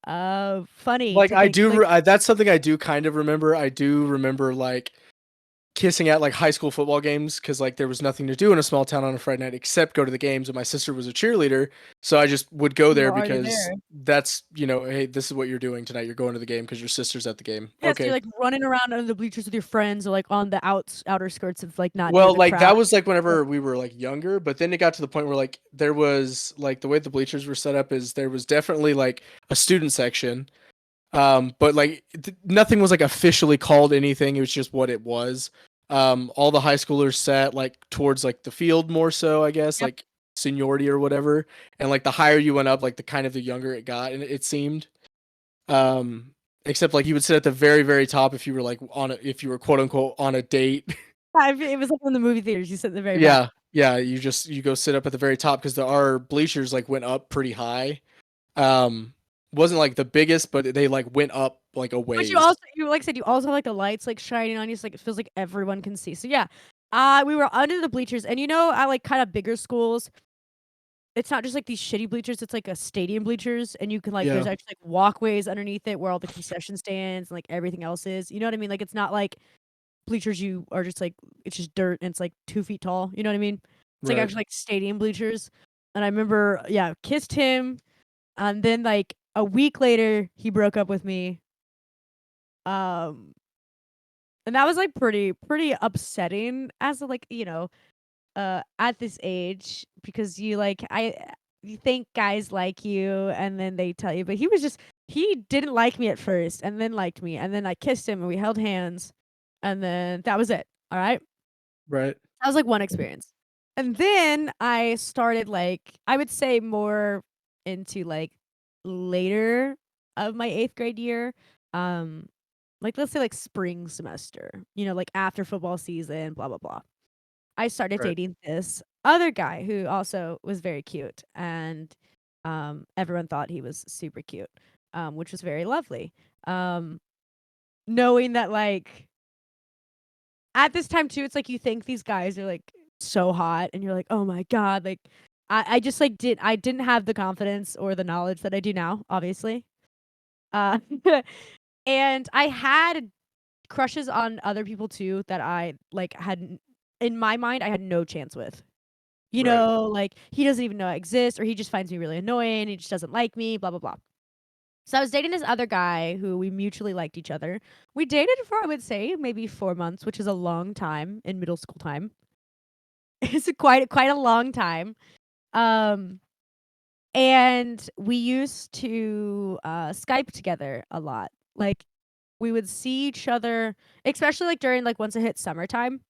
funny Like to I think do, like that's something I do kind of remember. I do remember like kissing at like high school football games because like there was nothing to do in a small town on a Friday night except go to the games. And my sister was a cheerleader, so I just would go you were there already because there. that's hey, this is what you're doing tonight. You're going to the game because your sister's at the game. Yes, you're Okay. like running around under the bleachers with your friends or like on the outer skirts of like not near Well, the like crowd. that was like whenever we were like younger, but then it got to the point where like there was like the way the bleachers were set up is there was definitely like a student section. But like nothing was like officially called anything. It was just what it was. All the high schoolers sat like towards like the field more so, I guess, Yep. like seniority or whatever. And like the higher you went up, like the kind of the younger it got, and it seemed. Um, except like you would sit at the very, very top if you were like if you were quote unquote on a date. It was like in the movie theaters. You sit in the very back. Yeah, yeah. You go sit up at the very top because our bleachers like went up pretty high. Um, wasn't like the biggest, but they like went up like a But ways. you like I said, you also have like the lights like shining on you, so like it feels like everyone can see. So yeah, we were under the bleachers, and at like kind of bigger schools, it's not just like these shitty bleachers. It's like a stadium bleachers, and you can like Yeah, there's actually like walkways underneath it where all the concession stands and like everything else is. You know what I mean? Like it's not like bleachers you are just like it's just dirt and it's like 2 feet tall. You know what I mean? It's like right. actually like stadium bleachers. And I remember, yeah, kissed him, and then like a week later he broke up with me. Um, and that was like pretty upsetting as a, like at this age because you think guys like you and then they tell you, but he didn't like me at first and then liked me and then I kissed him and we held hands and then that was it. All right. Right. That was like one experience. And then I started like I would say more into like later of my 8th grade year. Um like let's say like spring semester, like after football season, blah blah blah. I started Right. dating this other guy who also was very cute and everyone thought he was super cute, which was very lovely. Um knowing that like at this time too, it's like you think these guys are like so hot and you're like, "Oh my god," like I just like I didn't have the confidence or the knowledge that I do now, obviously. Uh and I had crushes on other people too that I like in my mind I had no chance with. Right. Like he doesn't even know I exist or he just finds me really annoying, he just doesn't like me, blah blah blah. So I was dating this other guy who we mutually liked each other. We dated for I would say maybe 4 months, which is a long time in middle school time. It's quite a long time. Um and we used to Skype together a lot. Like we would see each other, especially like during like once it hit summertime.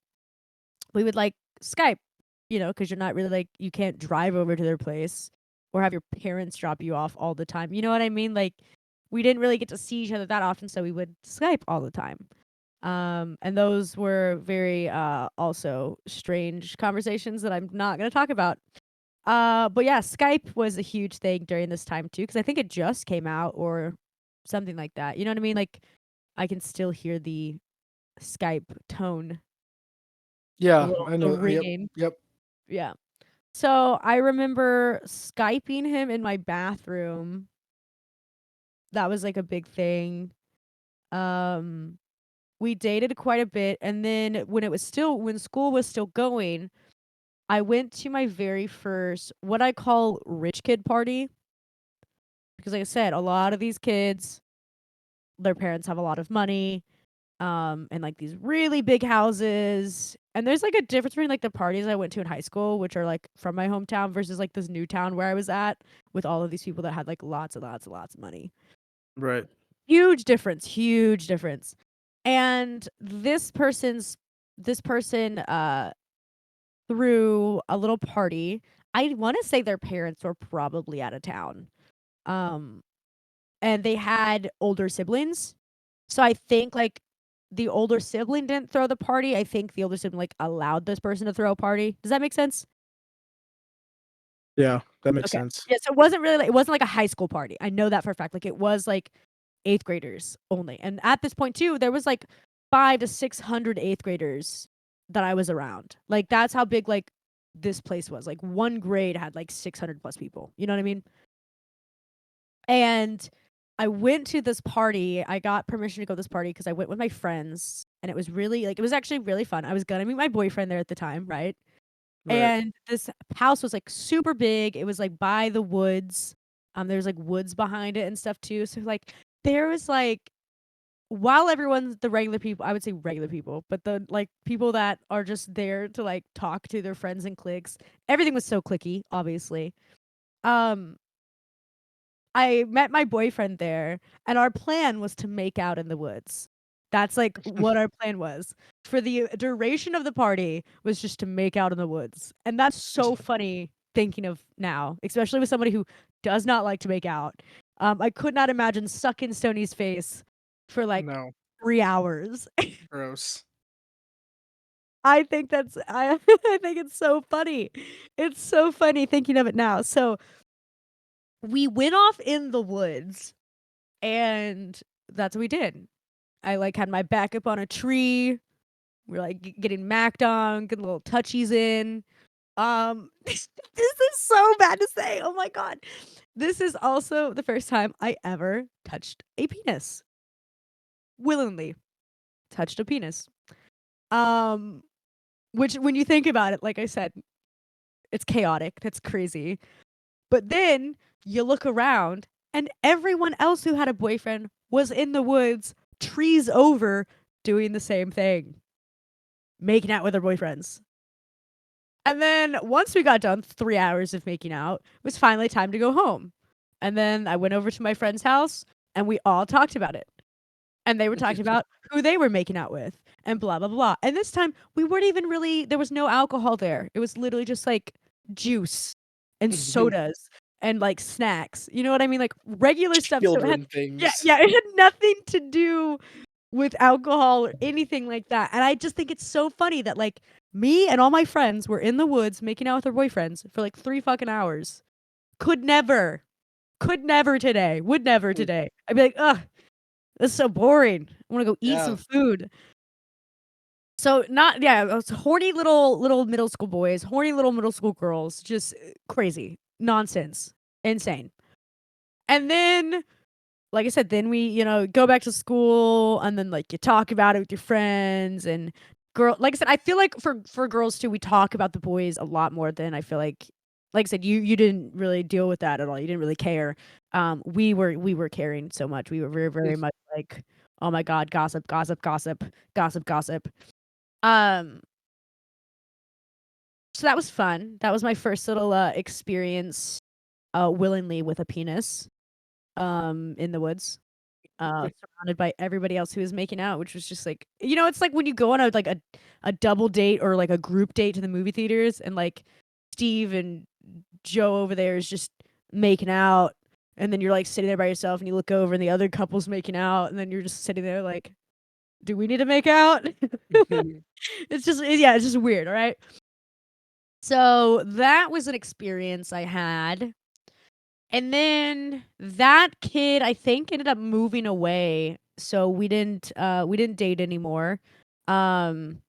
We would like Skype, because you're not really like you can't drive over to their place or have your parents drop you off all the time. You know what I mean? Like we didn't really get to see each other that often, so we would Skype all the time. And those were very also strange conversations that I'm not gonna talk about. But yeah, Skype was a huge thing during this time too, because I think it just came out or something like that. You know what I mean? Like I can still hear the Skype tone, Yeah, I the know. Yep. ringing. Yep. Yeah. So I remember Skyping him in my bathroom. That was like a big thing. Um, we dated quite a bit, and then when school was still going, I went to my very first what I call rich kid party because, like I said, a lot of these kids, their parents have a lot of money, and like these really big houses. And there's like a difference between like the parties I went to in high school, which are like from my hometown, versus like this new town where I was at with all of these people that had like lots and lots and lots of money. Right. Huge difference, huge difference. And this person threw a little party. I want to say their parents were probably out of town. Um and they had older siblings. So I think like the older sibling didn't throw the party. I think the older sibling like allowed this person to throw a party. Does that make sense? Yeah, that makes Okay. sense. Yeah, so it wasn't like a high school party. I know that for a fact. Like it was like 8th graders only. And at this point too, there was like 5 to 600 8th graders that I was around. Like that's how big like this place was. Like one grade had like 600 plus people. You know what I mean? And I went to this party. I got permission to go to this party because I went with my friends, and it was really like it was actually really fun. I was gonna meet my boyfriend there at the time, right? Right. And this house was like super big. It was like by the woods. There's like woods behind it and stuff too. So like there was like while everyone's the regular people, I would say regular people, but the like people that are just there to like talk to their friends and cliques. Everything was so clicky, obviously. Um I met my boyfriend there, and our plan was to make out in the woods. That's like what our plan was. For the duration of the party was just to make out in the woods. And that's so funny thinking of now, especially with somebody who does not like to make out. I could not imagine sucking Stoney's face for like No. 3 hours. Gross. I think that's I I think it's so funny. It's so funny thinking of it now. So we went off in the woods, and that's what we did. I like had my back up on a tree. We're like getting macked on, getting little touchies in. This is so bad to say. Oh my god. This is also the first time I ever touched a penis. Willingly touched a penis. Um, which when you think about it, like I said, it's chaotic. That's crazy. But then you look around, and everyone else who had a boyfriend was in the woods, trees over, doing the same thing, making out with their boyfriends. And then once we got done, 3 hours of making out, it was finally time to go home. And then I went over to my friend's house, and we all talked about it. And they were talking about who they were making out with and blah, blah, blah. And this time we weren't even really, there was no alcohol there. It was literally just like juice and sodas and like snacks. You know what I mean? Like regular stuff. So it had, Children things. yeah, it had nothing to do with alcohol or anything like that. And I just think it's so funny that like me and all my friends were in the woods making out with our boyfriends for like 3 fucking hours. Could never today. Would never today. I'd be like, ugh, this is so boring. I want to go eat Yeah. some food. So not yeah, it was horny little middle school boys, horny little middle school girls, just crazy. Nonsense. Insane. And then like I said, then we, go back to school, and then like you talk about it with your friends and like I said, I feel like for girls too, we talk about the boys a lot more than I feel like I said, you didn't really deal with that at all. You didn't really care. We were caring so much. We were very, very much like, oh my God, gossip, gossip, gossip, gossip, gossip. Um, so that was fun. That was my first little experience willingly with a penis in the woods. Surrounded by everybody else who was making out, which was just like, it's like when you go on a double date or like a group date to the movie theaters, and like Steve and Joe over there is just making out, and then you're like sitting there by yourself, and you look over and the other couple's making out, and then you're just sitting there like, do we need to make out? It's just weird. All right. So that was an experience I had. And then that kid, I think, ended up moving away, so we didn't date anymore. Um,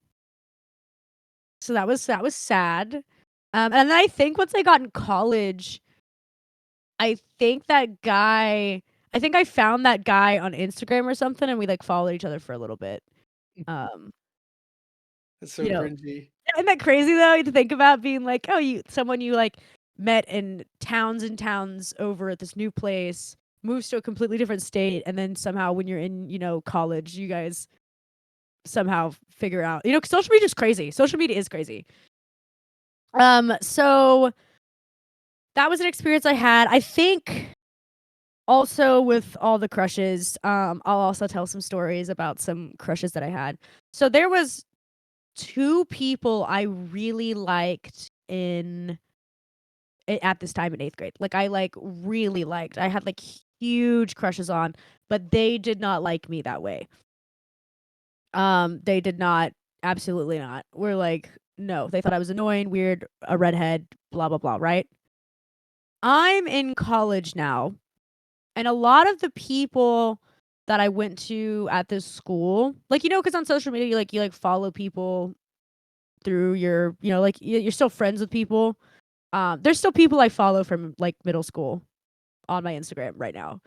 so that was sad. And then I think once I got in college, I think I found that guy on Instagram or something, and we like followed each other for a little bit. Um, That's so you know, cringy. isn't that crazy though to think about being like, oh, someone you like met in towns and towns over at this new place, moves to a completely different state, and then somehow when you're in, college, you guys somehow figure out, 'cause social media is crazy. Social media is crazy. So that was an experience I had. I think also with all the crushes, I'll also tell some stories about some crushes that I had. So there was 2 people I really liked at this time in 8th grade. Like, I, like, really liked. I had, like, huge crushes on, but they did not like me that way. They did not. Absolutely not. We're like, no. They thought I was annoying, weird, a redhead, blah, blah, blah, right? I'm in college now, and a lot of the people that I went to at this school, like, because on social media, you follow people through your, like you're still friends with people. There's still people I follow from like middle school on my Instagram right now.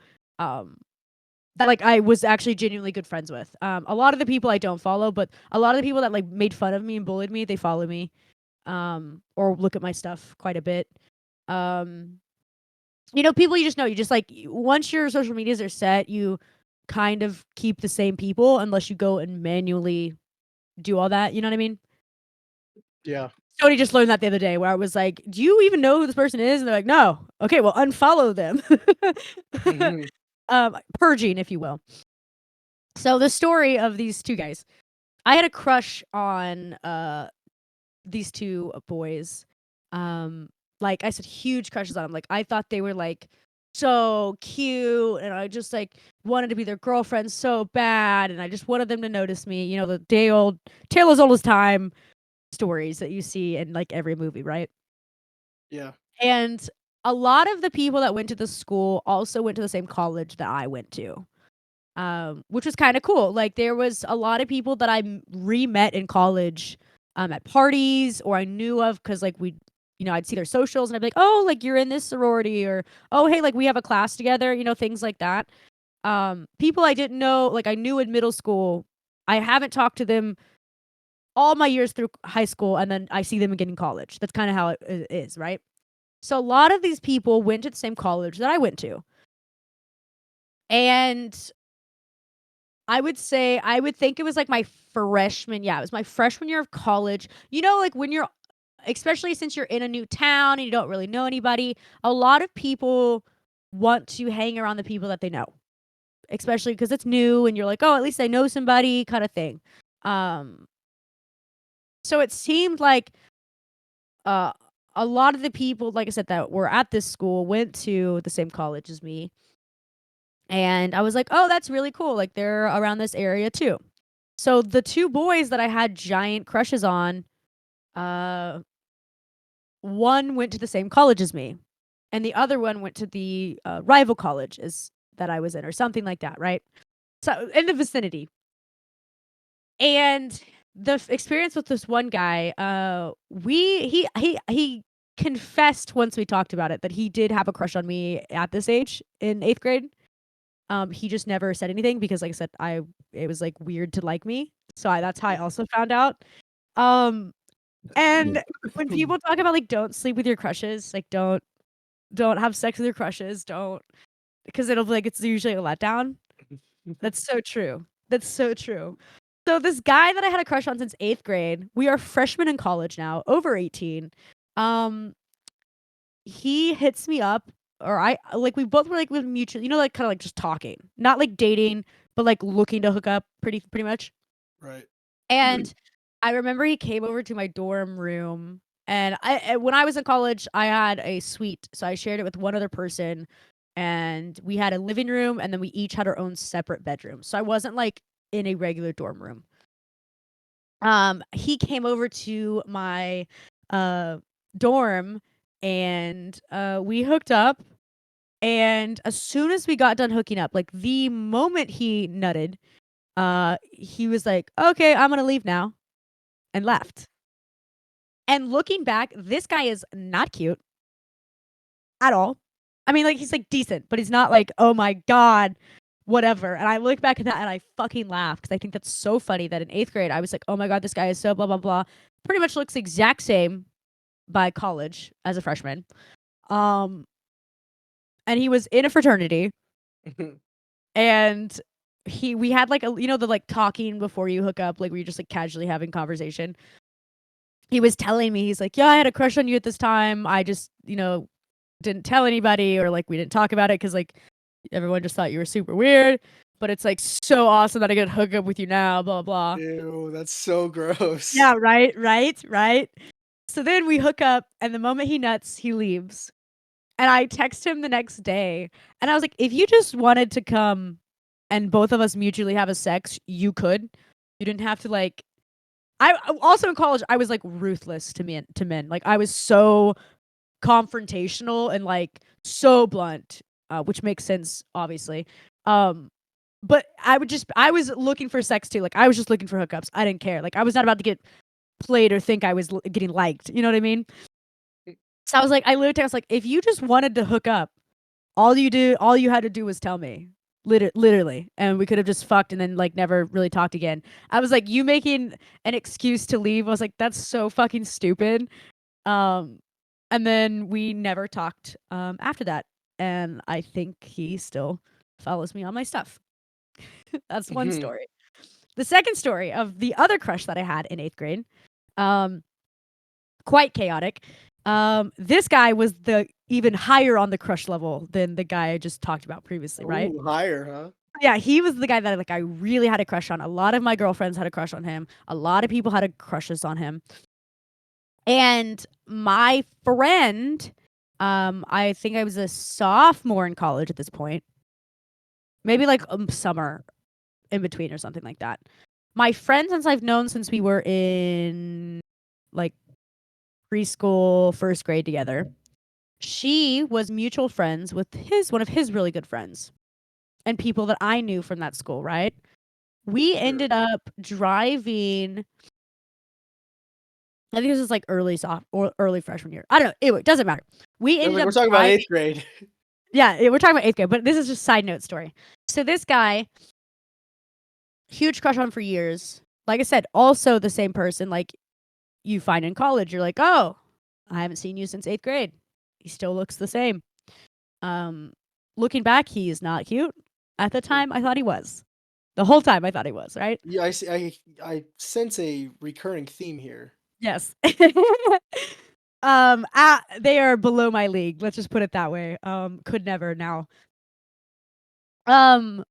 That like I was actually genuinely good friends with. A lot of the people I don't follow, but a lot of the people that like made fun of me and bullied me, they follow me. Or look at my stuff quite a bit. People you just know, you just like once your social medias are set, you kind of keep the same people unless you go and manually do all that. You know what I mean? Yeah. Stoney just learned that the other day where I was like, do you even know who this person is? And they're like, no. Okay, well, unfollow them. Mhm. Purging, if you will. So the story of these two guys. I had a crush on these two boys. Like I said, huge crushes on them. Like I thought they were like so cute, and I just like wanted to be their girlfriend so bad, and I just wanted them to notice me. The tale as old as time stories that you see in like every movie, right? Yeah. And a lot of the people that went to the school also went to the same college that I went to. Which was kind of cool. Like there was a lot of people that I re-met in college at parties or I knew of because like I'd see their socials and I'd be like, oh, like you're in this sorority or oh, hey, like we have a class together, things like that. People I didn't know, like I knew in middle school, I haven't talked to them all my years through high school and then I see them again in college. That's kind of how it is, right? So a lot of these people went to the same college that I went to. And I would think it was like my freshman. Yeah, it was my freshman year of college. Like when you're, especially since you're in a new town and you don't really know anybody, a lot of people want to hang around the people that they know, especially because it's new and you're like, oh, at least I know somebody kind of thing. So it seemed like a lot of the people, like I said, that were at this school went to the same college as me. And I was like, oh, that's really cool. Like they're around this area too. So the two boys that I had giant crushes on, one went to the same college as me, and the other one went to the rival college that I was in, or something like that, right? So in the vicinity. And the experience with this one guy, he confessed once we talked about it that he did have a crush on me at this age in 8th grade. He just never said anything because, like I said, it was like weird to like me. So that's how I also found out. And when people talk about like don't sleep with your crushes, like don't have sex with your crushes, don't, because it'll be like it's usually a letdown. That's so true. That's so true. So this guy that I had a crush on since 8th grade, we are freshmen in college now, over 18. He hits me up, or I like we both were like with mutual, like kind of like just talking, not like dating, but like looking to hook up pretty much. Right. And I remember he came over to my dorm room, and when I was in college, I had a suite, so I shared it with one other person, and we had a living room, and then we each had our own separate bedrooms. So I wasn't like in a regular dorm room. He came over to my dorm, and we hooked up. And as soon as we got done hooking up, like the moment he nutted, he was like, okay, I'm gonna leave now, and left. And looking back, this guy is not cute at all. I mean, like he's like decent, but he's not like, oh my God, whatever. And I look back at that and I fucking laugh because I think that's so funny that in 8th grade, I was like, oh my God, this guy is so blah, blah, blah. Pretty much looks the exact same by college as a freshman. And he was in a fraternity. And we had like the like talking before you hook up, like we were just like casually having conversation. He was telling me, he's like, yeah, I had a crush on you at this time. I just, didn't tell anybody, or like we didn't talk about it because like everyone just thought you were super weird. But it's like so awesome that I get to hook up with you now, blah, blah. Ew, that's so gross. Yeah, right. So then we hook up, and the moment he nuts, he leaves. And I text him the next day, and I was like, if you just wanted to come and both of us mutually have a sex, you could. You didn't have to like. I also in college, I was like ruthless to men. Like I was so confrontational and like so blunt, which makes sense, obviously. But I was looking for sex too. Like I was just looking for hookups. I didn't care. Like I was not about to get played or think I was getting liked. You know what I mean? So I was like, if you just wanted to hook up, all you had to do was tell me. Literally, and we could have just fucked and then like never really talked again. I was like, you making an excuse to leave. I was like, that's so fucking stupid. And then we never talked after that, and I think he still follows me on my stuff. That's one story. The second story of the other crush that I had in 8th grade, quite chaotic. This guy was the even higher on the crush level than the guy I just talked about previously, right? Ooh, higher, huh? Yeah, he was the guy that like I really had a crush on. A lot of my girlfriends had a crush on him. A lot of people had crushes on him. And my friend, I think I was a sophomore in college at this point. Maybe like summer in between or something like that. My friend since I've known since we were in like preschool, first grade together. She was mutual friends with one of his really good friends and people that I knew from that school, right? We ended up driving. I think this was like early freshman year. I don't know. Anyway, it doesn't matter. We ended up We're talking about 8th grade. Yeah, we're talking about 8th grade, but this is just side note story. So this guy, huge crush on for years. Like I said, also the same person like you find in college. You're like, oh, I haven't seen you since 8th grade. He still looks the same. Looking back, he is not cute. At the time, I thought he was. The whole time, I thought he was, right? Yeah, I see. I sense a recurring theme here. Yes. They are below my league. Let's just put it that way. Could never now. And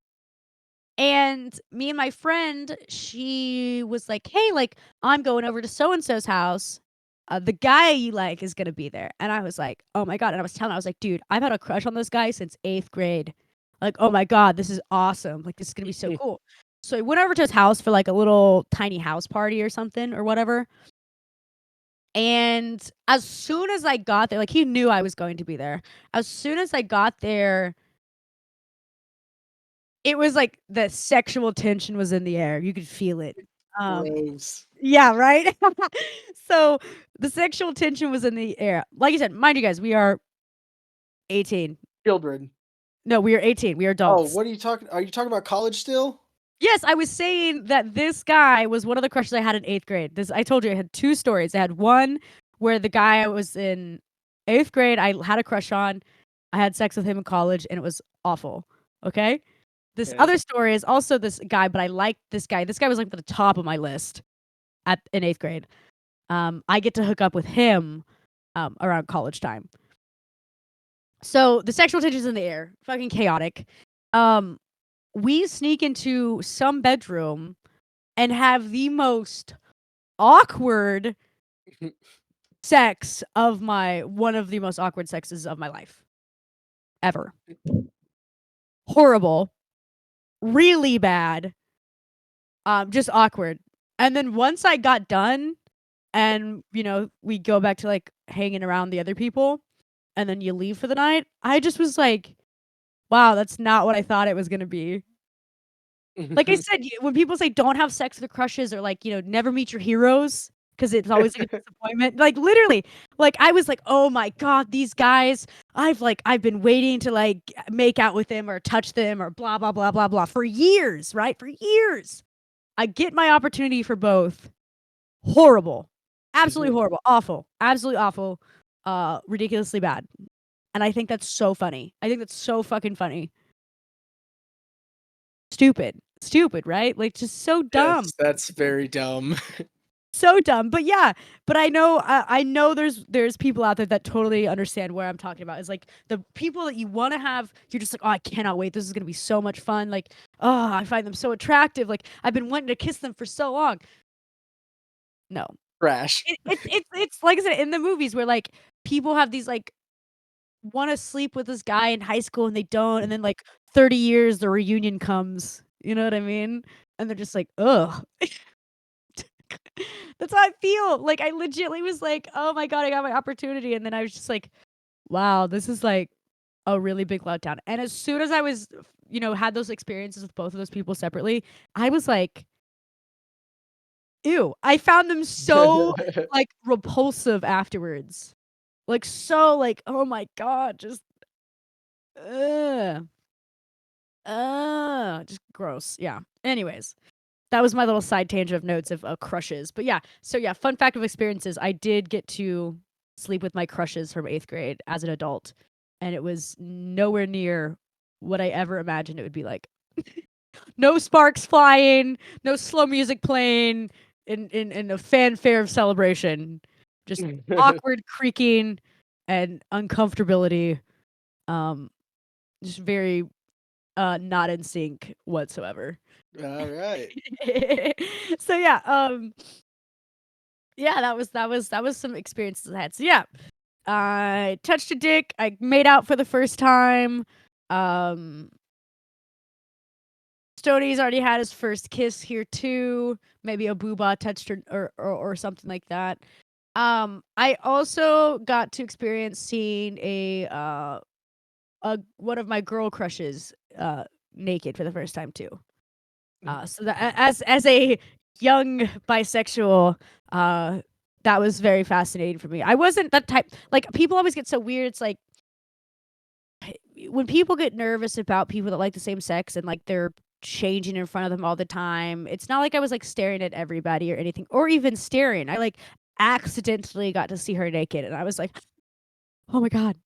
me and my friend, she was like, "Hey, like I'm going over to so and so's house. The guy you like is gonna be there." And I was like, "Oh my god!" And I was like, "Dude, I've had a crush on this guy since 8th grade. Like, oh my god, this is awesome. Like, this is gonna be so cool." So I went over to his house for like a little tiny house party or something or whatever. And as soon as I got there, like he knew I was going to be there. As soon as I got there, it was like the sexual tension was in the air. You could feel it. Gross. Yeah, right? So the sexual tension was in the air. Like you said, mind you guys, we are 18. Children. No, we are 18. We are Oh, adults. what are you talking? Are you talking about college still? Yes, I was saying that this guy was one of the crushes I had in 8th grade. I told you I had two stories. I had one where the guy I was in 8th grade, I had a crush on. I had sex with him in college, and it was awful. Okay? This Okay. other story is also this guy, but I liked this guy. This guy was like at the top of my list in 8th grade. I get to hook up with him around college time. So the sexual tension's in the air. Fucking chaotic. We sneak into some bedroom and have the most awkward sex of one of the most awkward sexes of my life ever. Horrible. Really bad. Just awkward. And then once I got done and, we go back to like hanging around the other people and then you leave for the night, I just was like, wow, that's not what I thought it was going to be. Like I said, when people say don't have sex with crushes or like, never meet your heroes because it's always like a disappointment. Like literally, like I was like, oh my God, these guys, I've been waiting to like make out with them or touch them or blah, blah, blah, blah, blah for years, right? For years. I get my opportunity for both. Horrible. Absolutely horrible. Awful. Absolutely awful. Ridiculously bad. And I think that's so funny. I think that's so fucking funny. Stupid, right? Like just so dumb. Yes, that's very dumb. So dumb. But yeah, but I know there's people out there that totally understand where I'm talking about. It's like the people that you want to have, you're just like, "Oh, I cannot wait. This is going to be so much fun." Like, "Oh, I find them so attractive. Like, I've been wanting to kiss them for so long." No. Trash. It's like I said in the movies where like people have these like want to sleep with this guy in high school and they don't, and then like 30 years the reunion comes. You know what I mean? And they're just like, ugh. That's how I feel. Like I legitimately was like, oh my God, I got my opportunity. And then I was just like, wow, this is like a really big letdown. And as soon as I was, had those experiences with both of those people separately, I was like, ew. I found them so, like, repulsive afterwards. Like, so, like, oh my god, just ugh. Just gross, yeah. Anyways, that was my little side tangent of notes of, crushes, but yeah. So, yeah, fun fact of experiences, I did get to sleep with my crushes from 8th grade as an adult, and it was nowhere near what I ever imagined it would be like. No sparks flying, no slow music playing in a fanfare of celebration. Just awkward creaking and uncomfortability. Um, just very, not in sync whatsoever. All right. So yeah, yeah, that was some experiences I had. So yeah, I touched a dick. I made out for the first time. Um, Stoney's already had his first kiss here too. Maybe a booba touched her or something like that. I also got to experience seeing a one of my girl crushes naked for the first time too. So that as a young bisexual, that was very fascinating for me. I wasn't that type. Like people always get so weird. It's like when people get nervous about people that like the same sex and like they're changing in front of them all the time. It's not like I was like staring at everybody or anything, or even staring. I like accidentally got to see her naked, and I was like, oh my god,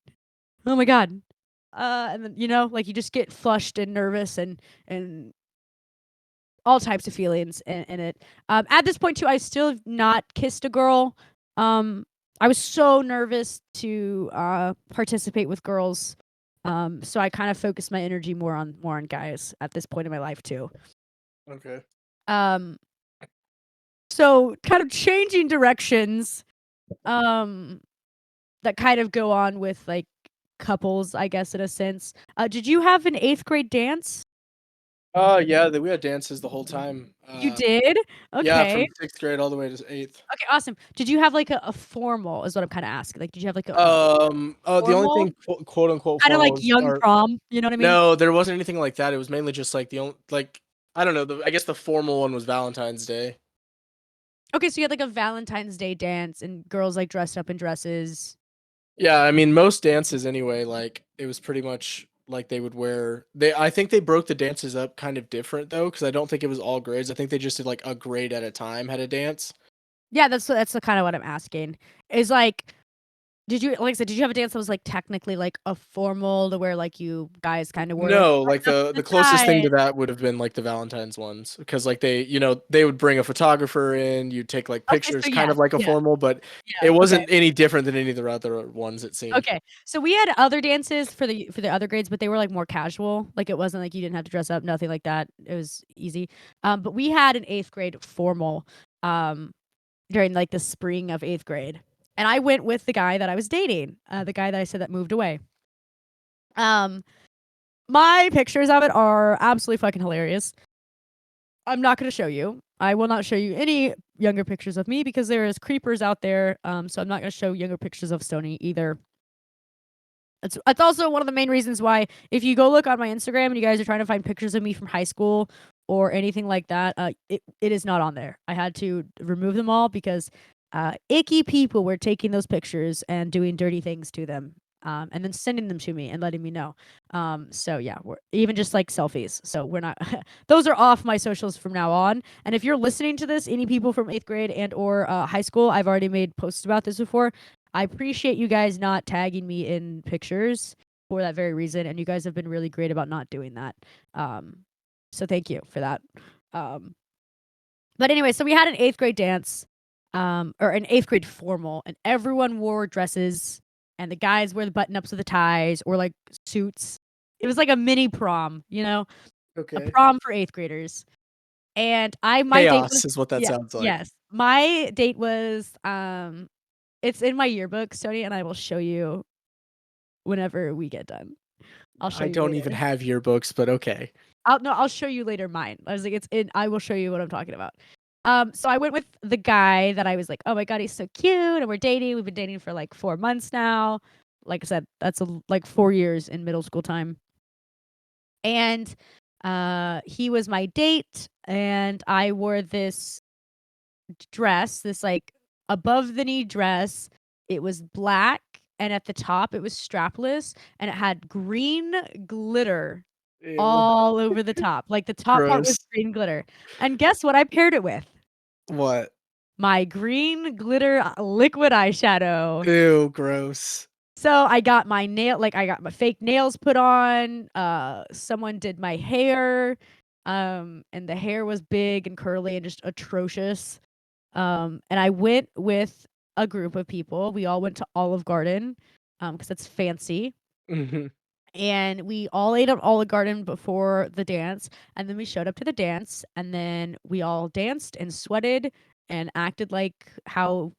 oh my god. And then like you just get flushed and nervous and all types of feelings in it. At this point too, I still have not kissed a girl. I was so nervous to participate with girls. So I kind of focused my energy more on guys at this point in my life too. Okay. Um, so kind of changing directions. That kind of go on with like couples, I guess, in a sense. Did you have an 8th grade dance? Yeah, we had dances the whole time. You did? Yeah, Okay. from 6th grade all the way to 8th. Okay, awesome. Did you have like a formal is what I'm kinda asking. Like, did you have like a The only formal? thing quote unquote Kinda formal like was young our prom, you know what I mean? no, there wasn't anything like that. It was mainly just like the only like I don't know. I guess the formal one was Valentine's Day. Okay, so you had like a Valentine's Day dance and girls like dressed up in dresses. Yeah, I mean most dances anyway. Like it was pretty much like they would wear. I think they broke the dances up kind of different though, because I don't think it was all grades. I think they just did like a grade at a time had a dance. Yeah, that's the kinda what I'm asking. Is like did you like I said, did you have a dance that was like technically like a formal to where like you guys kinda were like No, like buttoned up the to the the closest thing side? to that would have been like the Valentine's ones because like they would bring a photographer in, you'd take like Okay, pictures, so kind yeah, of like a yeah, formal, but yeah, it okay. wasn't any different than any of the other ones. It seemed. Okay. So we had other dances for the other grades, but they were like more casual. Like it wasn't like you didn't have to dress up, nothing like that. It was easy. But we had an 8th grade formal um during like the spring of 8th grade. And I went with the guy that I was dating, the guy that I said that moved away. Um my pictures of it are absolutely fucking hilarious. I'm not going to show you. I will not show you any younger pictures of me because there is creepers out there. So I'm not going to show younger pictures of Stoney either. It's also one of the main reasons why if you go look on my Instagram and you guys are trying to find pictures of me from high school or anything like that, it is not on there. I had to remove them all because icky people were taking those pictures and doing dirty things to them, and then sending them to me and letting me know. So yeah, we're even just like selfies. So we're not those are off my socials from now on. And if you're listening to this, any people from 8th grade and or high school, I've already made posts about this before. I appreciate you guys not tagging me in pictures for that very reason, and you guys have been really great about not doing that. So thank you for that. Um, but anyway, so we had an 8th grade dance, or an 8th grade formal, and everyone wore dresses, and the guys wear the button ups with the ties or like suits. It was like a mini prom, a Okay. prom for 8th graders. And my date was Chaos is what that yeah, sounds like. yes. My date was it's in my yearbook, Sony, and I will show you whenever we get done. I'll show I you don't even later. have yearbooks, but okay. I'll show you later mine. I was like, I will show you what I'm talking about. So I went with the guy that I was like, oh my god, he's so cute, and we're dating. We've been dating for like 4 months now. Like I said, that's like 4 years in middle school time. And he was my date, and I wore this dress, this like above the knee dress. It was black, and at the top it was strapless, and it had green glitter Ew. all over the top. Like the top part was Gross. green glitter. And guess what I paired it with? What? My green glitter liquid eyeshadow. Ew, gross. So I got my I got my fake nails put on. Someone did my hair. And the hair was big and curly and just atrocious. And I went with a group of people. We all went to Olive Garden, because it's fancy. Mhm. And we all ate at Olive Garden before the dance, and then we showed up to the dance, and then we all danced and sweated and acted like how,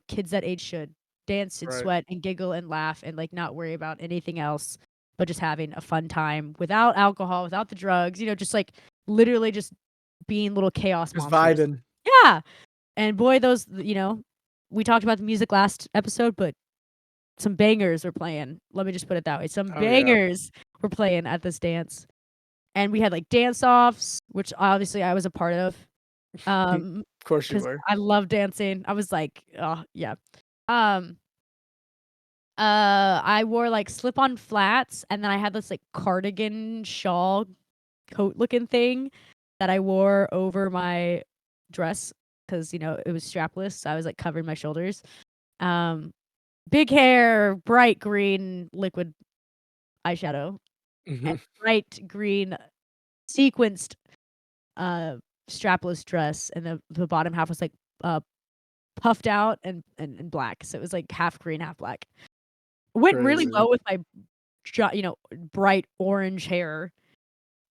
kids that age should dance and Right. sweat and giggle and laugh and like not worry about anything else, but just having a fun time without alcohol, without the drugs, just like literally just being little chaos Just monsters. vibing. Yeah. And boy, those, we talked about the music last episode, but some bangers were playing. Let me just put it that way. Some Oh, yeah. bangers were playing at this dance. And we had like dance offs, which obviously I was a part of. Of course you 'Cause were. I love dancing. I was like, oh yeah. Um I wore like slip-on flats, and then I had this like cardigan shawl coat looking thing that I wore over my dress because it was strapless, so I was like covering my shoulders. Big hair, bright green liquid eyeshadow, and Mhm. bright green sequenced uh strapless dress, and the bottom half was like puffed out and black, so it was like half green, half black. Went really Crazy. well with my bright orange hair,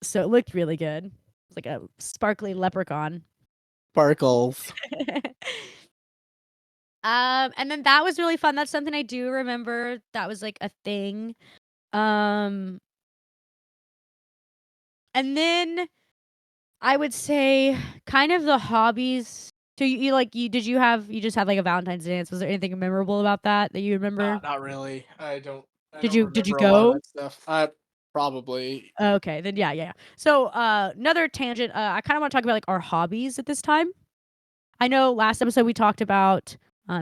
so it looked really good. It's like a sparkly leprechaun. Sparkles. And then that was really fun. That's something I do remember. That was like a thing. Um, and then I would say kind of the hobbies. So you just had like a Valentine's dance. Was there anything memorable about that you remember? Not really. I Did don't you remember a lot of go? that stuff. I probably. Okay, then yeah. So another tangent. I kind of want to talk about like our hobbies at this time. I know last episode we talked about,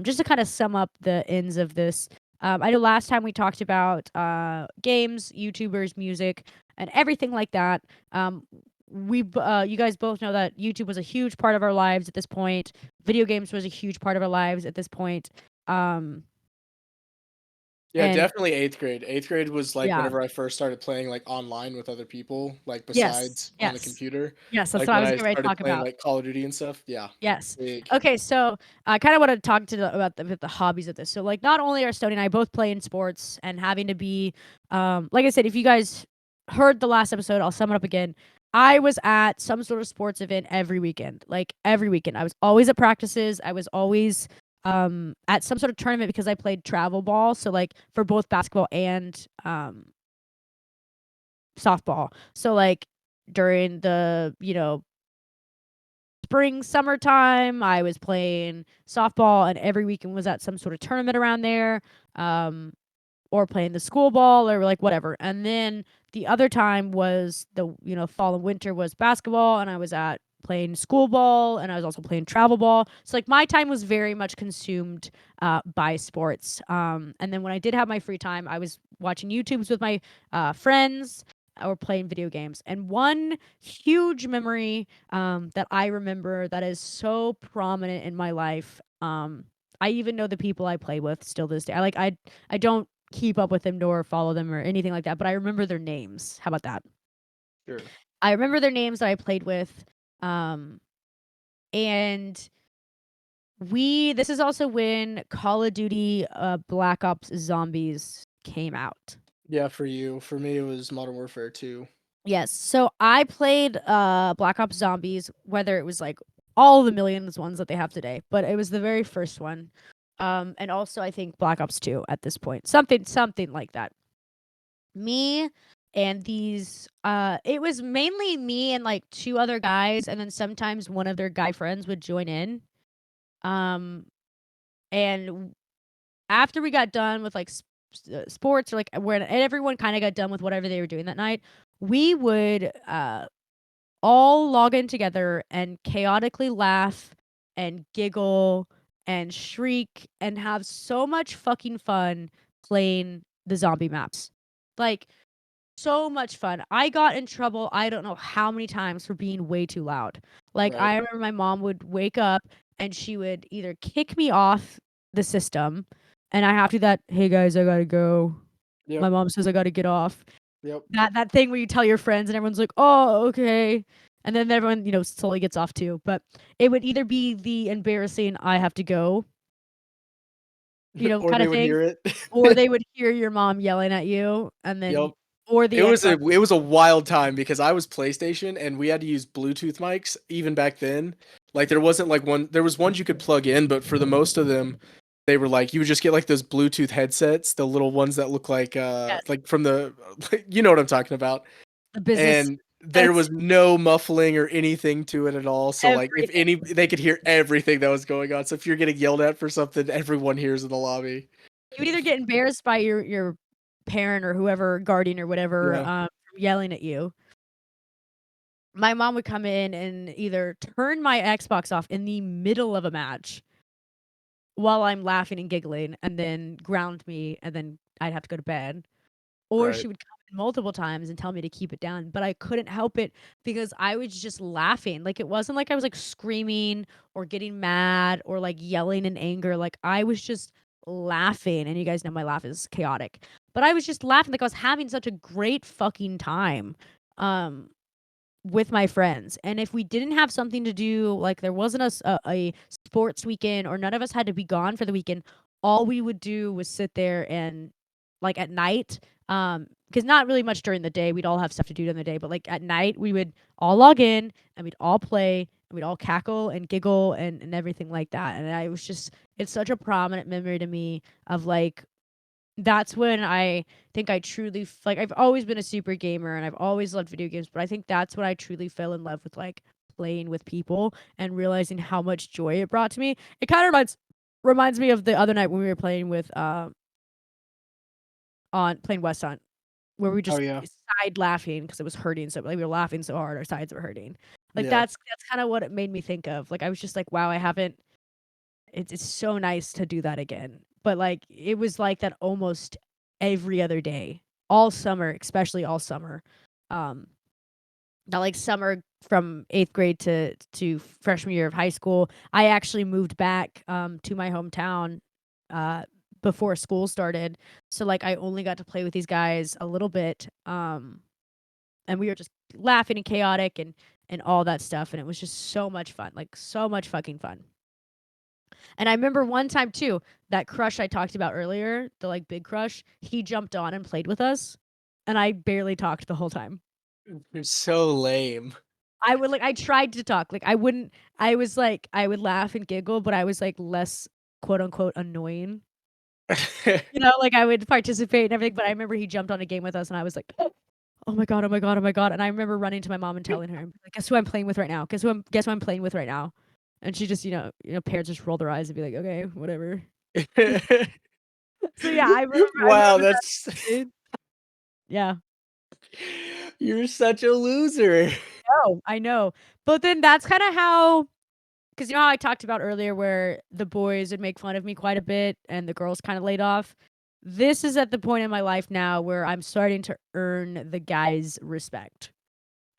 just to kind of sum up the ends of this. I know last time we talked about games, YouTubers, music, and everything like that. You guys both know that YouTube was a huge part of our lives at this point. Video games was a huge part of our lives at this point. Um, Yeah, and definitely 8th grade. 8th grade was, like, yeah, whenever I first started playing, like, online with other people, like, yes, besides on the yes, computer. yes. That's Like, what I when was I getting ready to started talk playing, about. like, Call of Duty and stuff. Yeah, Yes. big. Okay, so I kind of want to talk about the hobbies of this. So like not only are Stoney and I both playing sports and having to be like I said, if you guys heard the last episode, I'll sum it up again. I was at some sort of sports event every weekend. Like every weekend. I was always at practices. I was always at some sort of tournament because I played travel ball, so like for both basketball and softball. So like during the, spring, summertime, I was playing softball, and every weekend was at some sort of tournament around there, or playing the school ball or like whatever. And then the other time was the fall and winter was basketball, and I was at playing school ball, and I was also playing travel ball. So like my time was very much consumed by sports. And then when I did have my free time, I was watching YouTubes with my friends or playing video games. And one huge memory that I remember that is so prominent in my life. I even know the people I play with still this day. I don't keep up with them nor follow them or anything like that, but I remember their names. How about that? Sure. I remember their names that I played with. Um, and this is also when Call of Duty Black Ops Zombies came out. Yeah, for you. For me, it was Modern Warfare 2. Yes. So I played Black Ops Zombies, whether it was like all the millions ones that they have today, but it was the very first one. And also I think Black Ops 2 at this point. Something like that. Me and these it was mainly me and like two other guys, and then sometimes one of their guy friends would join in. Um and after we got done with like sports, or like when everyone kind of got done with whatever they were doing that night, we would all log in together and chaotically laugh and giggle and shriek and have so much fucking fun playing the zombie maps. Like, so much fun. I got in trouble, I don't know how many times for being way too loud. Like, Right. I remember my mom would wake up and she would either kick me off the system and I have to do that, "Hey guys, I gotta go. Yep. My mom says I gotta get off." Yep. That thing where you tell your friends and everyone's like, "Oh, okay." And then everyone, slowly gets off too. But it would either be the embarrassing, "I have to go," Or kinda they would thing, hear it. or they would hear your mom yelling at you and Yep. then or the Xbox. It was a wild time because I was PlayStation and we had to use Bluetooth mics even back then. Like there wasn't like there was ones you could plug in, but for the most of them, they were like you would just get like those Bluetooth headsets, the little ones that look Yes, like from the you know what I'm talking about. the business And there that's was no muffling or anything to it at all. So like if everything. they could hear everything that was going on. So if you're getting yelled at for something, everyone hears in the lobby. You would either get embarrassed by your parent or whoever, guardian or whatever, Yeah. from yelling at you. My mom would come in and either turn my Xbox off in the middle of a match while I'm laughing and giggling and then ground me, and then I'd have to go to bed. Or Right. she would come in multiple times and tell me to keep it down, but I couldn't help it because I was just laughing. Like, it wasn't like I was, like, screaming or getting mad or, like, yelling in anger. Like, I was just laughing, and you guys know my laugh is chaotic. But I was just laughing, like, I was having such a great fucking time, um, with my friends. And if we didn't have something to do, like, there wasn't a sports weekend or none of us had to be gone for the weekend, all we would do was sit there and, like, at night, because not really much during the day, we'd all have stuff to do during the day, but, like, at night, we would all log in, and we'd all play, and we'd all cackle and giggle and everything like that, and I was just it's such a prominent memory to me of, like, that's when I think I truly like, I've always been a super gamer, and I've always loved video games, but I think that's when I truly fell in love with, like, playing with people and realizing how much joy it brought to me. It kinda reminds me of the other night when we were playing with, on playing West Hunt, where we Oh just yeah. sighed laughing because it was hurting so like, we were laughing so hard, our sides were hurting. Like, Yeah. that's kinda what it made me think of. Like, I was just like, "Wow, I haven't." It's so nice to do that again. But, like, it was like that almost every other day, all summer, especially all summer. Um, that, like, summer from 8th grade to freshman year of high school, I actually moved back, to my hometown, uh, before school started. So, like, I only got to play with these guys a little bit, and we were just laughing and chaotic and all that stuff, and it was just so much fun, like, so much fucking fun. And I remember one time too, that crush I talked about earlier, the, like, big crush, he jumped on and played with us, and I barely talked the whole time. You're so lame. I tried to talk, like, I would laugh and giggle, but I was, like, less, quote, unquote, "annoying." Like, I would participate and everything, but I remember he jumped on a game with us, and I was like, "Oh my god, oh my god, oh my god," and I remember running to my mom and telling her, like, "Guess who I'm playing with right now? Guess who I'm playing with right now?" And she just, parents just roll their eyes and be like, "Okay, whatever." So, yeah, I Wow, remember that, that's dude. Yeah. you're such a loser. I know. But then that's kinda how, 'cause you know how I talked about earlier where the boys would make fun of me quite a bit and the girls kinda laid off? This is at the point in my life now where I'm starting to earn the guys' respect.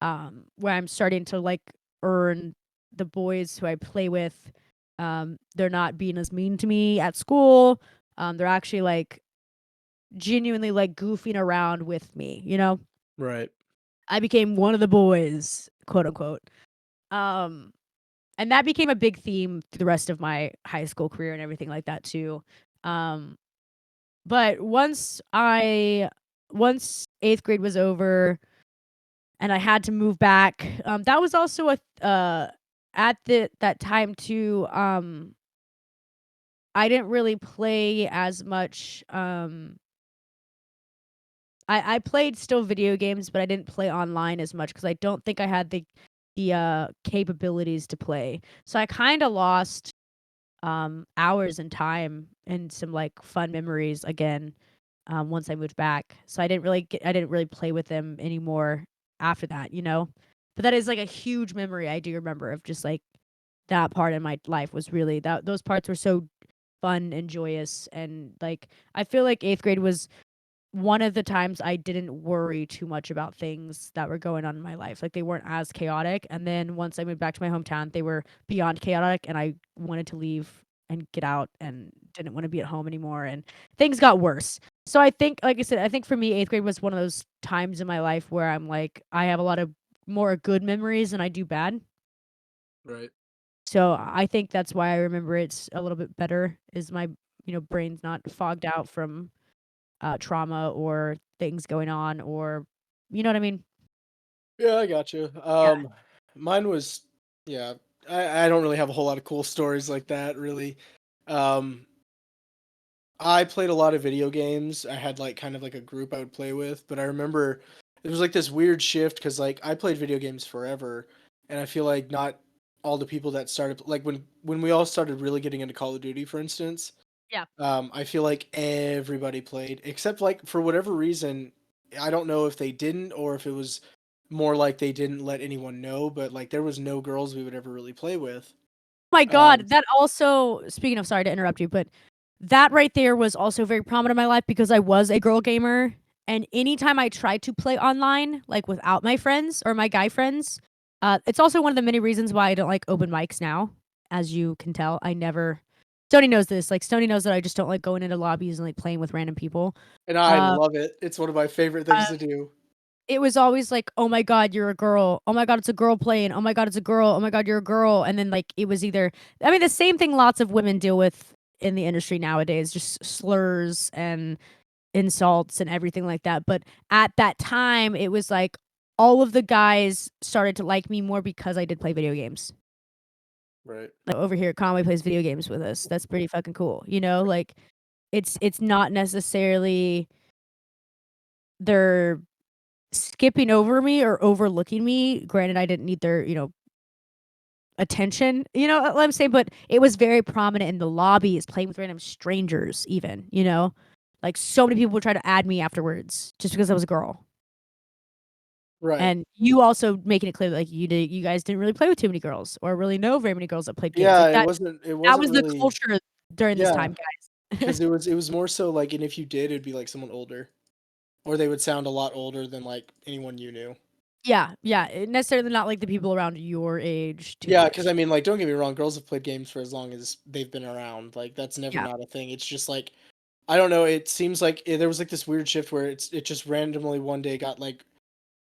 Where I'm starting to, like, earn the boys who I play with. They're not being as mean to me at school. They're actually, like, genuinely, like, goofing around with me, you know? Right. I became one of the boys, quote unquote. Um, and that became a big theme through the rest of my high school career and everything like that too. Um, but once 8th grade was over and I had to move back, that was also at that time too, I didn't really play as much. I played still video games, but I didn't play online as much because I don't think I had the capabilities to play. So I kinda lost, hours and time and some, like, fun memories again, once I moved back. So I didn't really play with them anymore after that, you know? But that is, like, a huge memory I do remember of just, like, that part in my life was really those parts were so fun and joyous, and like I feel like 8th grade was one of the times I didn't worry too much about things that were going on in my life. Like they weren't as chaotic. And then once I moved back to my hometown, they were beyond chaotic, and I wanted to leave and get out and didn't want to be at home anymore, and things got worse. So I think, like I said, I think for me 8th grade was one of those times in my life where I'm like I have a lot of more good memories than I do bad. Right. So I think that's why I remember it's a little bit better, is my, brain's not fogged out from trauma or things going on, or you know what I mean? Yeah, I got you. Yeah. Mine was, yeah. I don't really have a whole lot of cool stories like that, really. Um, I played a lot of video games. I had like kind of like a group I would play with, but I remember it was like this weird shift because like I played video games forever, and I feel like not all the people that started like when we all started really getting into Call of Duty, for instance. Yeah. I feel like everybody played except like for whatever reason, I don't know if they didn't or if it was more like they didn't let anyone know, but like there was no girls we would ever really play with. My Um, god, that also, speaking of, sorry to interrupt you, but that right there was also very prominent in my life because I was a girl gamer, and anytime I tried to play online, like without my friends or my guy friends, it's also one of the many reasons why I don't like open mics now. As you can tell, I never. Stoney knows this. Like Stoney knows that I just don't like going into lobbies and like playing with random people. and I Uh, love it. It's one of my favorite uh, things to do. it was always like, "Oh my god, you're a girl. Oh my god, it's a girl playing. Oh my god, it's a girl. Oh my god, you're a girl." And then like it was either, I mean, the same thing lots of women deal with in the industry nowadays, just slurs and insults and everything like that. But at that time, it was like all of the guys started to like me more because I did play video games. Right. Like over here, Conway plays video games with us. That's pretty fucking cool. Like it's not necessarily they're skipping over me or overlooking me. Granted, I didn't need their, attention, what I'm saying, but it was very prominent in the lobbies, playing with random strangers even, Like so many people would try to add me afterwards just because I was a girl. Right. And you also making it clear that like you guys didn't really play with too many girls or really know very many girls that played games. Yeah, Like it that wasn't it that wasn't was the really culture during this yeah, time, guys. because it was more so like and if you did it'd be like someone older. Or they would sound a lot older than like anyone you knew. Yeah, necessarily not like the people around your age too Yeah, because much. I mean, like, don't get me wrong, girls have played games for as long as they've been around. Like, that's never Yeah. not a thing. It's just like, I don't know. It seems like there was like this weird shift where it just randomly one day got like,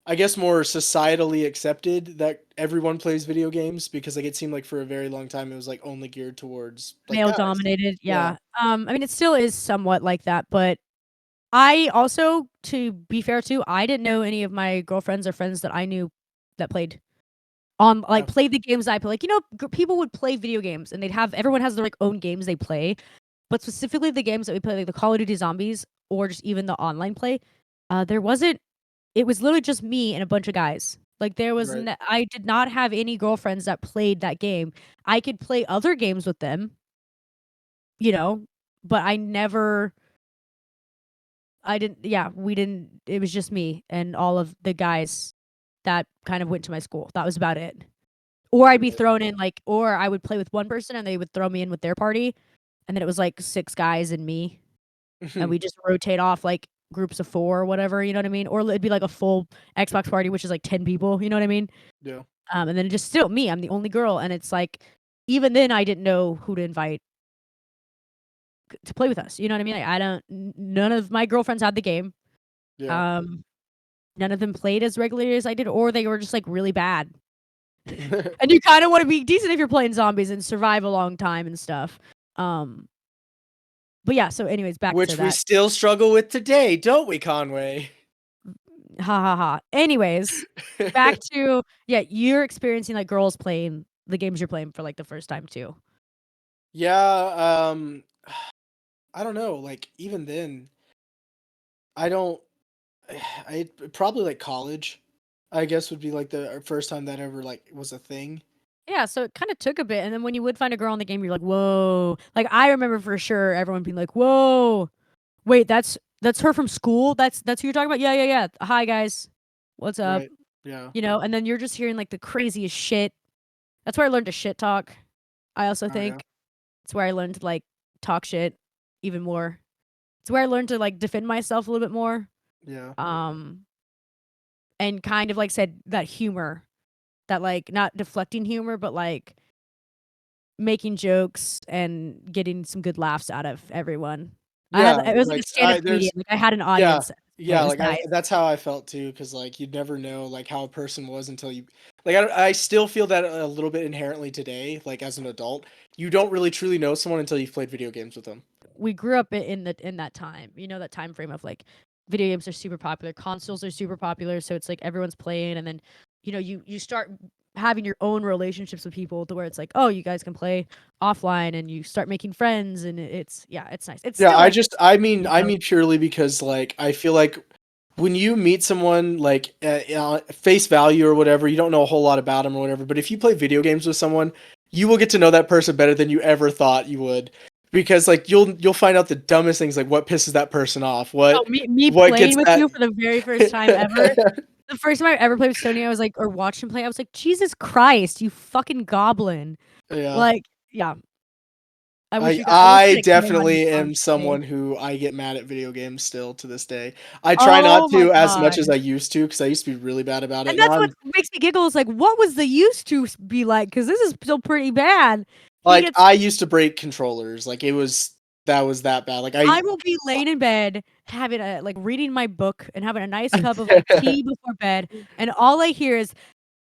I guess more societally accepted that everyone plays video games because like it seemed like for a very long time it was like only geared towards like Male guys. dominated, Yeah. yeah. I mean, it still is somewhat like that, but I also, to be fair too, I didn't know any of my girlfriends or friends that I knew that played Yeah. played the games I play. Like, people would play video games and everyone has their like own games they play, but specifically the games that we play, like the Call of Duty Zombies or just even the online play, there wasn't. It was literally just me and a bunch of guys. Like there was, Right. I did not have any girlfriends that played that game. I could play other games with them, you know, but I didn't. Yeah, we didn't. It was just me and all of the guys that kind of went to my school. That was about it. Or I'd be Right. thrown in or I would play with one person and they would throw me in with their party, and then it was like 6 guys and me, and we just rotate off like groups of 4 or whatever, you know what I mean? Or it'd be like a full Xbox party, which is like 10 people, you know what I mean? Yeah. And then just still me, I'm the only girl, and it's like even then I didn't know who to invite to play with us, you know what I mean? Like I don't none of my girlfriends had the game. Yeah. Um, None of them played as regularly as I did, or they were just like really bad. And you kind of want to be decent if you're playing zombies and survive a long time and stuff. Um, but yeah, so anyways, back to Which we that. still struggle with today, don't we, Conway? Ha ha ha. Anyways, back to you're experiencing like girls playing the games you're playing for like the first time too. Yeah, I don't know, like even then I don't I probably like college, I guess would be like the first time that ever like was a thing. Yeah, so it kind of took a bit, and then when you would find a girl in the game, you're like, "Whoa!" Like I remember for sure everyone being like, "Whoa, wait, that's her from school. That's who you're talking about." Yeah, yeah, yeah. Hi guys, what's up? Right. Yeah. And then you're just hearing like the craziest shit. That's where I learned to shit talk. I also Oh, think yeah. it's where I learned to like talk shit even more. It's where I learned to like defend myself a little bit more. Yeah. And kind of like said that humor, that like not deflecting humor, but like making jokes and getting some good laughs out of everyone. Yeah, It was like a like, stand-up comedian. Like I had an yeah, audience. And yeah, it was like, nice. that's how I felt too, because like, you'd never know, like, how a person was until you like, I still feel that a little bit inherently today, like, as an adult. You don't really truly know someone until you've played video games with them. We grew up in that time. You know, that time frame of like video games are super popular, consoles are super popular, so it's like everyone's playing, and then you start having your own relationships with people to where it's like, oh, you guys can play offline, and you start making friends, and it's nice. It's Yeah, still like I mean purely because, like, I feel like when you meet someone, like, face value or whatever, you don't know a whole lot about them or whatever, but if you play video games with someone, you will get to know that person better than you ever thought you would. Because, like, you'll find out the dumbest things, like what pisses that person off, oh, me what gets playing with that you for the very first time ever. The first time I ever played with Stoney, I was like, or watched him play, I was like, Jesus Christ, you fucking goblin! Yeah. Like, yeah. I wish I we had a camera on definitely on am Stoney. someone who I get mad at video games still to this day. I try not Oh my to as much god. as I used to, because I used to be really bad about it. And Now that's what I'm makes me giggle is like, what was the used to be like? Because this is still pretty bad. He like, gets I used to break controllers. Like, that was that bad. Like, I will be laying in bed, having a like reading my book and having a nice cup of like tea before bed, and all I hear is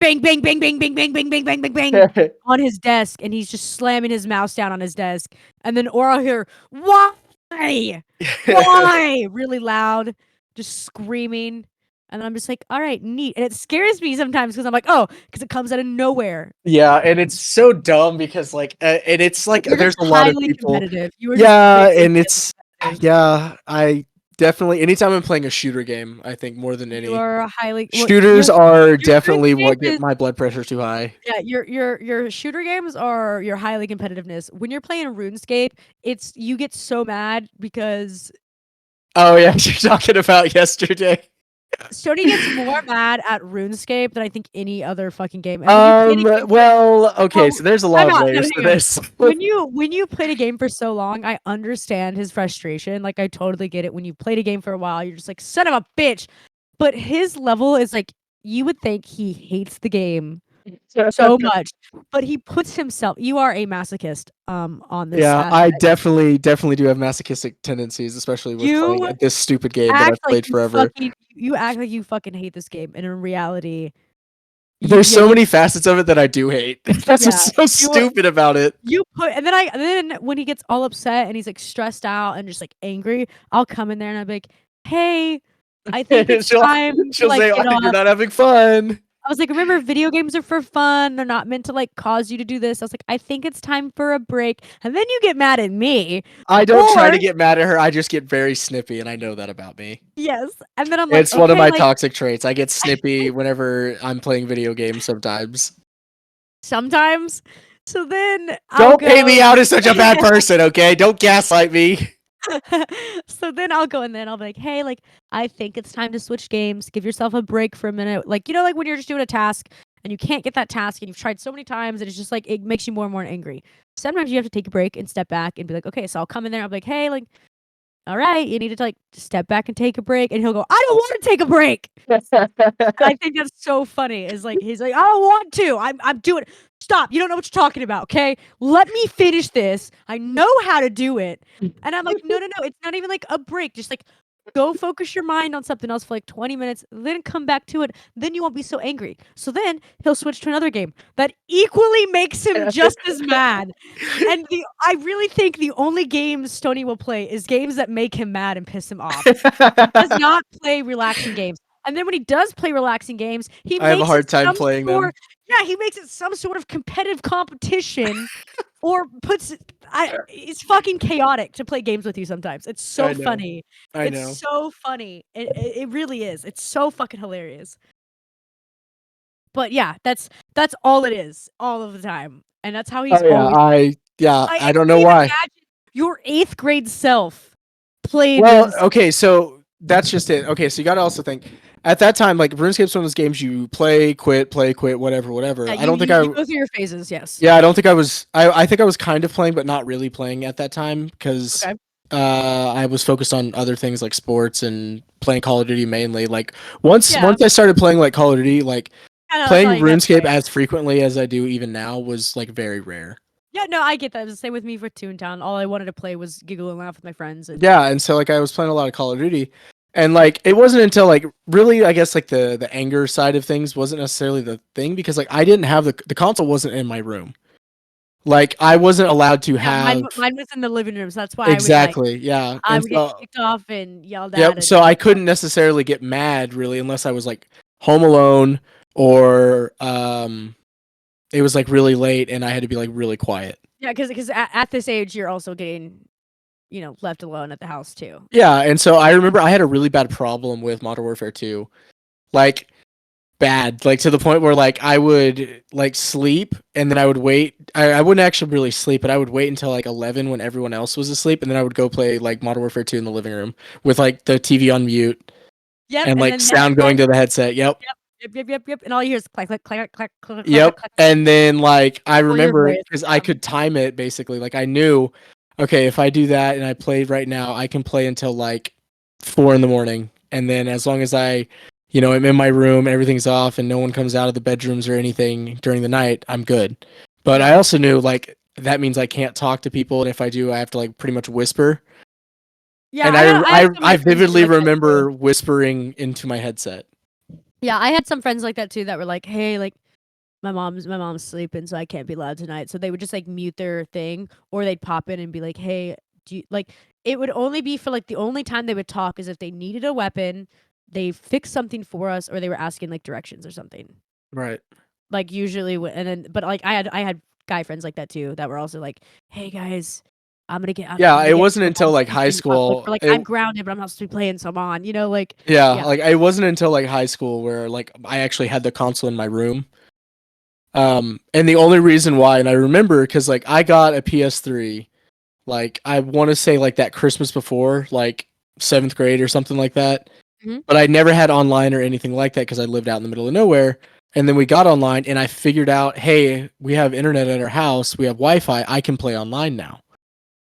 bang, bang, bang, bang, bang, bang, bang, bang, bang, bang, bang on his desk, and he's just slamming his mouse down on his desk. And then or I'll hear, why? Why? Really loud, just screaming. And I'm just like, all right, neat. And it scares me sometimes because I'm like, oh, because it comes out of nowhere. Yeah, and it's so dumb because, like, and it's like You're there's just a lot of highly people. competitive. You were just Yeah, very, and very it's competitive. yeah, I definitely anytime I'm playing a shooter game, I think more than You any. are a highly Shooters are your shooting definitely game what get is my blood pressure too high. yeah, your shooter games are your highly competitiveness. When you're playing RuneScape, it's you get so mad because Oh yeah, you're talking about yesterday. Sony gets more mad at RuneScape than I think any other fucking game. And when you play the game Well, okay, well, so there's a lot time of out, no, layers to hang on. this. When you played a game for so long, I understand his frustration. Like I totally get it. When you played a game for a while, you're just like, son of a bitch. But his level is like you would think he hates the game so much, but he puts himself you are a masochist, on this Yeah, I aspect. definitely do have masochistic tendencies, especially with playing You this stupid game that act I've like played forever. you act like you fucking hate this game, and in reality, There's yeah, so many facets of it that I do hate. That's yeah, what's so you stupid about it. you put and then when he gets all upset and he's, like, stressed out and just, like, angry, I'll come in there and I'll be like, "Hey, I think it's she'll time to, she'll like, say, get "You're off." not having fun." I was like, "Remember, video games are for fun. They're not meant to, like, cause you to do this." I was like, "I think it's time for a break." And then you get mad at me, I don't try or to get mad at her. I just get very snippy, and I know that about me. yes, and then I'm like, It's one of "Okay," my like, toxic traits. I get snippy whenever I'm playing video games sometimes. sometimes. So then I'll Don't paint go me out as such a bad person, okay? Don't gaslight me. so then I'll go in there and I'll be like, "Hey, like, I think it's time to switch games. Give yourself a break for a minute." Like, like when you're just doing a task and you can't get that task and you've tried so many times and it's just like it makes you more and more angry. Sometimes you have to take a break and step back and be like, "Okay," so I'll come in there, I'll be like, "Hey, like, all right, you need to like step back and take a break." And he'll go, "I don't want to take a break." I think that's so funny. Is like he's like, "I don't want to. I'm doing Stop. You don't know what you're talking about, okay? Let me finish this. I know how to do it." And I'm like, "No, no, no. It's not even like a break. Just like go focus your mind on something else for like 20 minutes, then come back to it. Then you won't be so angry." So then he'll switch to another game that equally makes him just as mad. And I really think the only games Stoney will play is games that make him mad and piss him off. Does not play relaxing games. And then when he does play relaxing games, he I have a makes it hard time some playing them. sort yeah, he makes it some sort of competitive competition or puts it it's fucking chaotic to play games with you sometimes. It's so I know. funny. I It's know. so funny. It really is. It's so fucking hilarious. But yeah, that's all it is all of the time. And that's how he's Oh yeah, always I I don't know can't even why. imagine your 8th grade self played Well, RuneScape. okay, so that's just it. Okay, so you gotta also think at that time, like RuneScape's one of those games you play, quit, whatever. Yeah, I don't think you go through your phases. Yes. yeah, I don't think I was. I think I was kind of playing, but not really playing at that time because Okay. I was focused on other things like sports and playing Call of Duty mainly. Like once Yeah. I started playing like Call of Duty, like I know, that's playing all you gotta RuneScape play. as frequently as I do even now was like very rare. Yeah, no, I get that. It's the same with me for Toontown. All I wanted to play was giggle and laugh with my friends. And Yeah, and so like I was playing a lot of Call of Duty, and like it wasn't until like really I guess like the anger side of things wasn't necessarily the thing because like I didn't have the console wasn't in my room. Like I wasn't allowed to yeah, have mine was in the living room, so that's why exactly, yeah. I And would get kicked off and yelled at. yep, so I couldn't necessarily get mad really unless I was like home alone or it was like really late and I had to be like really quiet. Yeah, because at this age, you're also getting, left alone at the house too. Yeah, and so I remember I had a really bad problem with Modern Warfare 2. Like bad, like to the point where like I would like sleep and then I would wait. I wouldn't actually really sleep, but I would wait until like 11 when everyone else was asleep, and then I would go play like Modern Warfare 2 in the living room with like the TV on mute Yep, and like then sound going to the headset. Yep. Yep, and all you hear is clack, clack, clack, clack, clack, Yep. clack, clack. And then like I Well, your remember voice, because I yeah. could time it basically. Like I knew, okay, if I do that and I play right now, I can play until like 4 in the morning. And then as long as I, I'm in my room, everything's off, and no one comes out of the bedrooms or anything during the night, I'm good. But I also knew like that means I can't talk to people, and if I do, I have to like pretty much whisper. Yeah, And I had so many I friends vividly like that too. remember whispering into my headset. Yeah, I had some friends like that too that were like, "Hey, like my mom's sleeping, so I can't be loud tonight." So they would just like mute their thing, or they'd pop in and be like, "Hey, do you like?" It would only be for like the only time they would talk is if they needed a weapon, they fixed something for us, or they were asking like directions or something. Right. Like usually, and then but like I had guy friends like that too that were also like, "Hey guys, I'm gonna get." I'm Yeah, gonna it get wasn't my until mom's like high sleeping, but school. or, like I'm grounded, but I'm not supposed to be playing, so I'm on. Like Yeah, yeah. like it wasn't until like high school where like I actually had the console in my room. And the only reason why, and I remember because like I got a PS3, like I want to say like that Christmas before, like 7th grade or something like that. Mhm. But I never had online or anything like that because I lived out in the middle of nowhere. And then we got online, and I figured out, hey, we have internet at our house, we have Wi-Fi, I can play online now.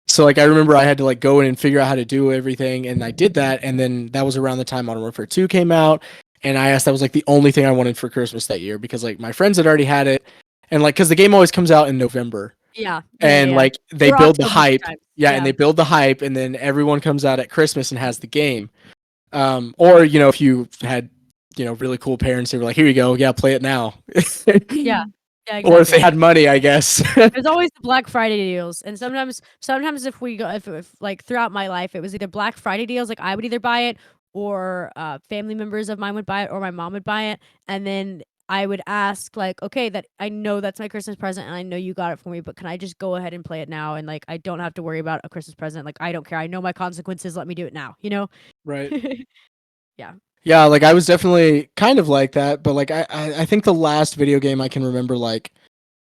So like I remember I had to like go in and figure out how to do everything, and I did that, and then that was around the time Modern Warfare 2 came out, and I asked that was like the only thing I wanted for Christmas that year because like my friends had already had it, and like because the game always comes out in November, Yeah. and like they Or build the October hype, sometimes. yeah, and they build the hype, and then everyone comes out at Christmas and has the game, or if you had really cool parents, they were like, here you go, yeah, play it now. Yeah. Yeah, Or if they exactly. had money, I guess. There's always the Black Friday deals, and sometimes if we go, if like throughout my life, it was either Black Friday deals, like I would either buy it, or family members of mine would buy it, or my mom would buy it, and then I would ask like, okay, that I know that's my Christmas present, and I know you got it for me, but can I just go ahead and play it now, and like I don't have to worry about a Christmas present, like I don't care, I know my consequences, let me do it now, Right. Yeah. Yeah, like I was definitely kind of like that, but like I think the last video game I can remember like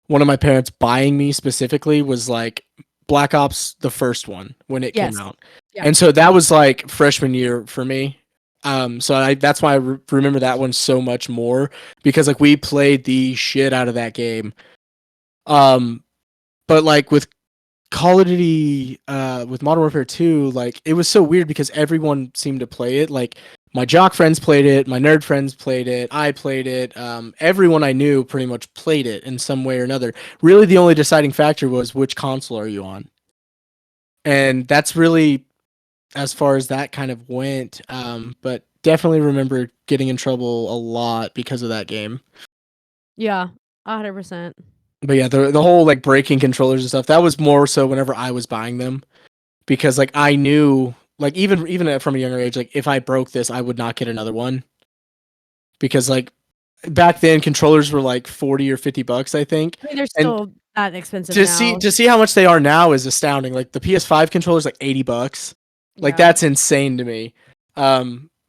one of my parents buying me specifically was like Black Ops, the first one when it Yes. came out. Yeah. And so that was like freshman year for me. So that's why I remember that one so much more because like we played the shit out of that game. But like with Call of Duty, with Modern Warfare 2, like it was so weird because everyone seemed to play it. Like my jock friends played it, my nerd friends played it, I played it. Everyone I knew pretty much played it in some way or another. Really, the only deciding factor was which console are you on, and that's really as far as that kind of went. But definitely remember getting in trouble a lot because of that game. Yeah, 100%. But yeah, the whole like breaking controllers and stuff, that was more so whenever I was buying them. Because like I knew like even from a younger age, like if I broke this, I would not get another one. Because like back then controllers were like 40 or $50, I think. I mean, they're And still that expensive to now. see how much they are now is astounding. Like the PS5 controller's like $80. Like Yeah. that's insane to me.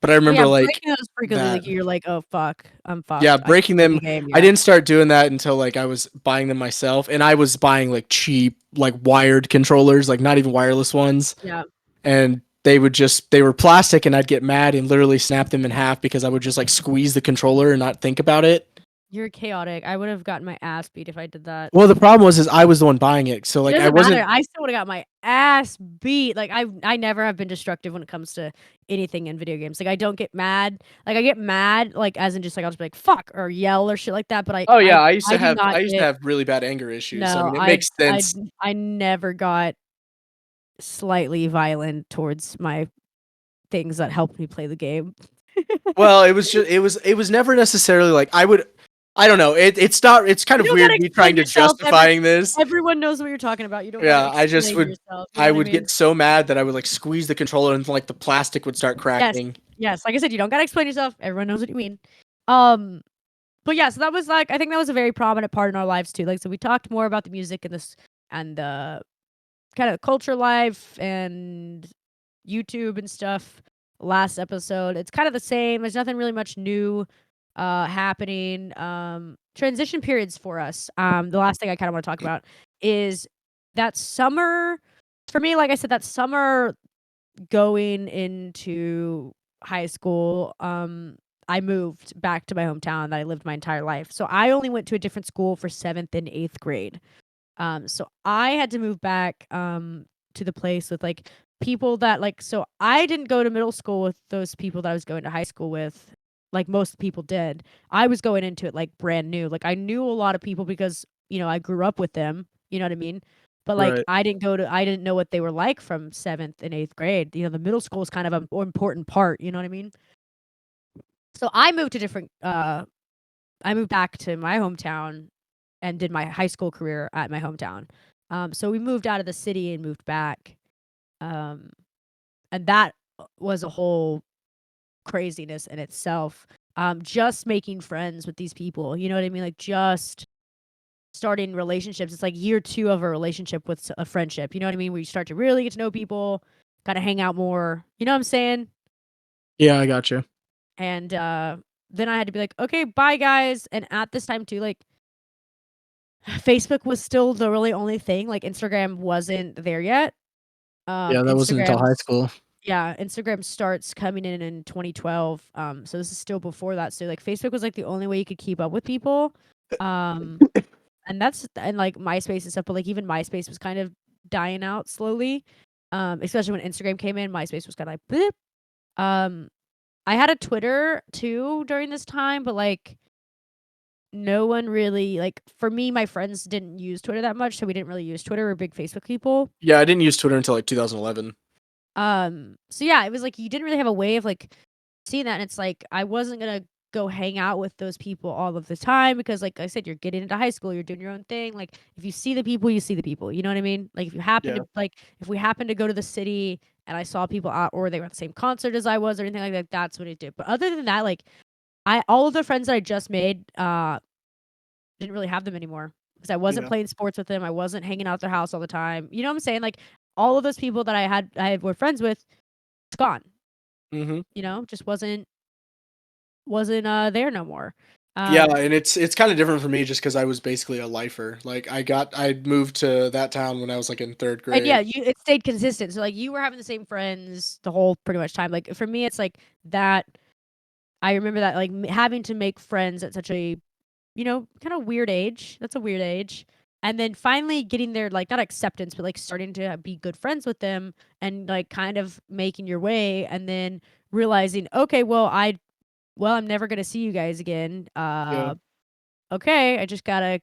But I remember like breaking those frequently, like that. you're like, oh fuck, I'm fucked. Yeah, I can't breaking play them. the game. I Yeah. didn't start doing that until like I was buying them myself, and I was buying like cheap, like wired controllers, like not even wireless ones. Yeah. And they were plastic, and I'd get mad and literally snap them in half because I would just like squeeze the controller and not think about it. You're chaotic. I would have gotten my ass beat if I did that. Well, the problem was I was the one buying it, so like It I doesn't wasn't. matter. I still would have got my ass beat. Like I never have been destructive when it comes to anything in video games. Like I don't get mad. Like I get mad, like as in just like I'll just be like fuck or yell or shit like that. But Oh yeah, I used I to do not have get. really bad anger issues. So I No, mean, it makes sense. I never got slightly violent towards my things that helped me play the game. Well, it was never necessarily like I don't know. It's not. It's kind You of don't weird gotta me explain trying to yourself. justifying this. Everyone knows what you're talking about. You don't Yeah, gotta I just explain would. yourself. You know I what would mean? get so mad that I would like squeeze the controller and like the plastic would start cracking. Yes. Like I said, you don't gotta explain yourself. Everyone knows what you mean. But yeah, so that was like I think that was a very prominent part in our lives too. Like so we talked more about the music and this and the kind of culture life and YouTube and stuff last episode. It's kind of the same. There's nothing really much new happening. Transition periods for us. The last thing I kind of want to talk about is that summer for me, like I said, that summer going into high school, I moved back to my hometown that I lived my entire life. So I only went to a different school for 7th and 8th grade. So I had to move back to the place with like people that like so I didn't go to middle school with those people that I was going to high school with like most people did. I was going into it like brand new. Like I knew a lot of people because, I grew up with them, you know what I mean? But like Right. I didn't know what they were like from 7th and 8th grade. The middle school is kind of an important part, you know what I mean? So I moved to I moved back to my hometown and did my high school career at my hometown. So we moved out of the city and moved back. Um, and that was a whole craziness in itself. Just making friends with these people, you know what I mean? Like just starting relationships. It's like year 2 of a relationship with a friendship. You know what I mean? Where you start to really get to know people, kind of hang out more. You know what I'm saying? Yeah, I got you. And then I had to be like, okay, bye guys. And at this time too, like Facebook was still the really only thing. Like Instagram wasn't there yet. Yeah, that wasn't until high school. Yeah, Instagram starts coming in 2012. So this is still before that. So like Facebook was like the only way you could keep up with people. And like MySpace and stuff, but like even MySpace was kind of dying out slowly. Especially when Instagram came in, MySpace was kind of like blip. I had a Twitter too during this time, but like no one really like for me, my friends didn't use Twitter that much, so we didn't really use Twitter. We're big Facebook people. Yeah, I didn't use Twitter until like 2011. So yeah, it was like you didn't really have a way of like seeing that, and it's like I wasn't gonna go hang out with those people all of the time because like I said, you're getting into high school, you're doing your own thing. Like if you see the people, you see the people. You know what I mean? Like if you happen Yeah. to like if we happen to go to the city and I saw people out or they were at the same concert as I was or anything like that, that's what it did. But other than that, like all of the friends that I just made, didn't really have them anymore because I wasn't Yeah. playing sports with them. I wasn't hanging out at their house all the time. You know what I'm saying? Like all of those people that I were friends with, it's gone. Mm-hmm. Just wasn't there no more. Yeah, and it's kind of different for me just because I was basically a lifer. Like I moved to that town when I was like in 3rd grade. And yeah, it stayed consistent. So like you were having the same friends the whole pretty much time. Like for me, it's like that. I remember that like having to make friends at such a, kind of weird age. That's a weird age. And then finally getting their like not acceptance, but like starting to be good friends with them and like kind of making your way, and then realizing, okay, well I'm never gonna see you guys again. Yeah. Okay, I just gotta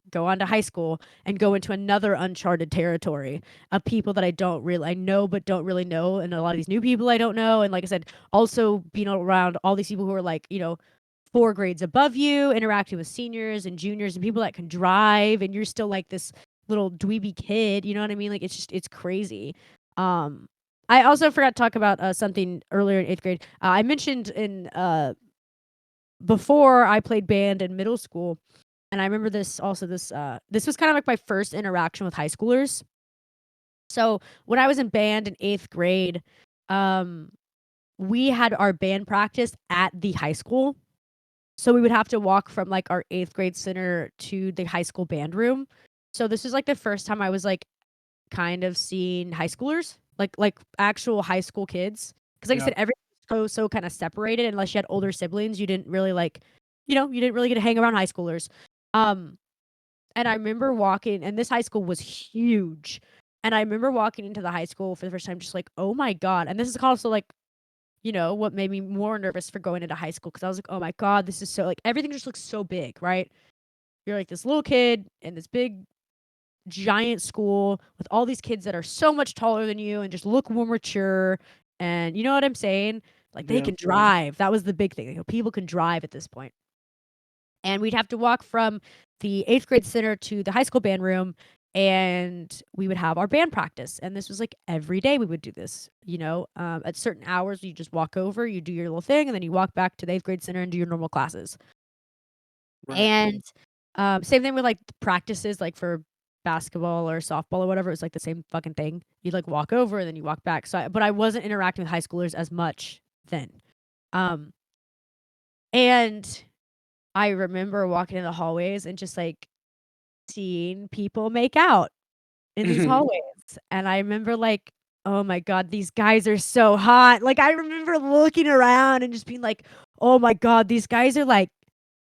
go on to high school and go into another uncharted territory of people that I know but don't really know, and a lot of these new people I don't know, and like I said, also being around all these people who are like 4 grades above you, interacting with seniors and juniors and people that can drive, and you're still like this little dweeby kid. You know what I mean? Like it's crazy. I also forgot to talk about something earlier in 8th grade. I mentioned in before I played band in middle school, and I remember this was kind of like my first interaction with high schoolers. So when I was in band in 8th grade, we had our band practice at the high school. So we would have to walk from like our 8th grade center to the high school band room. So this was like the first time I was like kind of seeing high schoolers. like actual high school kids. Because like I Yeah. said, everyone's so kind of separated. Unless you had older siblings, you didn't really like, you didn't really get to hang around high schoolers. Um, and I remember walking, and this high school was huge. And I remember walking into the high school for the first time, just like, oh my God. And this is also like, what made me more nervous for going into high school. Cause I was like, oh my God, this is so like everything just looks so big, right? You're like this little kid in this big giant school with all these kids that are so much taller than you and just look more mature. And you know what I'm saying? Like they Yeah. can drive. That was the big thing. People can drive at this point. And we'd have to walk from the 8th grade center to the high school band room, and we would have our band practice. And this was like every day we would do this, at certain hours, you just walk over, you do your little thing, and then you walk back to the 8th grade center and do your normal classes. Right. And same thing with like the practices, like for basketball or softball or whatever. It was like the same fucking thing. You'd like walk over and then you walk back. But I wasn't interacting with high schoolers as much then. And I remember walking in the hallways and just like seeing people make out in these hallways. And I remember like, oh my God, these guys are so hot. Like I remember looking around and just being like, oh my God, these guys are like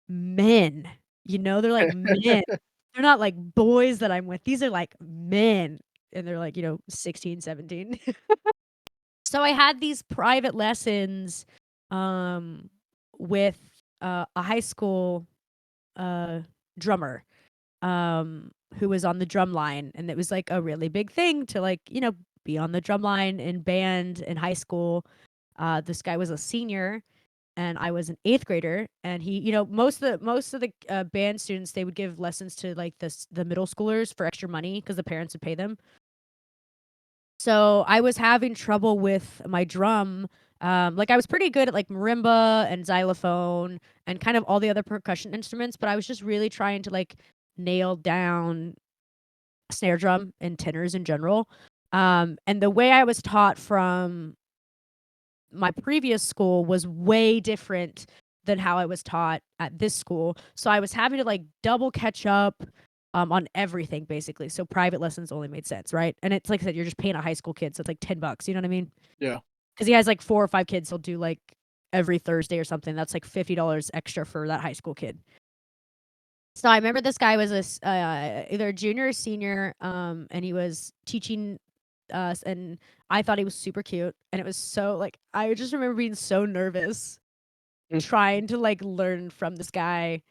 men. They're like men. They're not like boys that I'm with. These are like men. And they're like, 16, 17. So I had these private lessons with a high school drummer who was on the drum line. And it was like a really big thing to like, be on the drum line in band in high school. This guy was a senior and I was an 8th grader, and he, most of the band students, they would give lessons to like the middle schoolers for extra money because the parents would pay them. So I was having trouble with my drum. Like I was pretty good at like marimba and xylophone and kind of all the other percussion instruments, but I was just really trying to like nail down snare drum and tenors in general. And the way I was taught from my previous school was way different than how I was taught at this school. So I was having to like double catch up on everything basically. So private lessons only made sense, right? And it's like I said, you're just paying a high school kid, so it's like $10. You know what I mean? Yeah. Because he has like 4 or 5 kids. He'll do like every Thursday or something. That's like $50 extra for that high school kid. So I remember this guy was either a junior or senior, and he was teaching us, and I thought he was super cute, and it was so like I just remember being so nervous trying to like learn from this guy,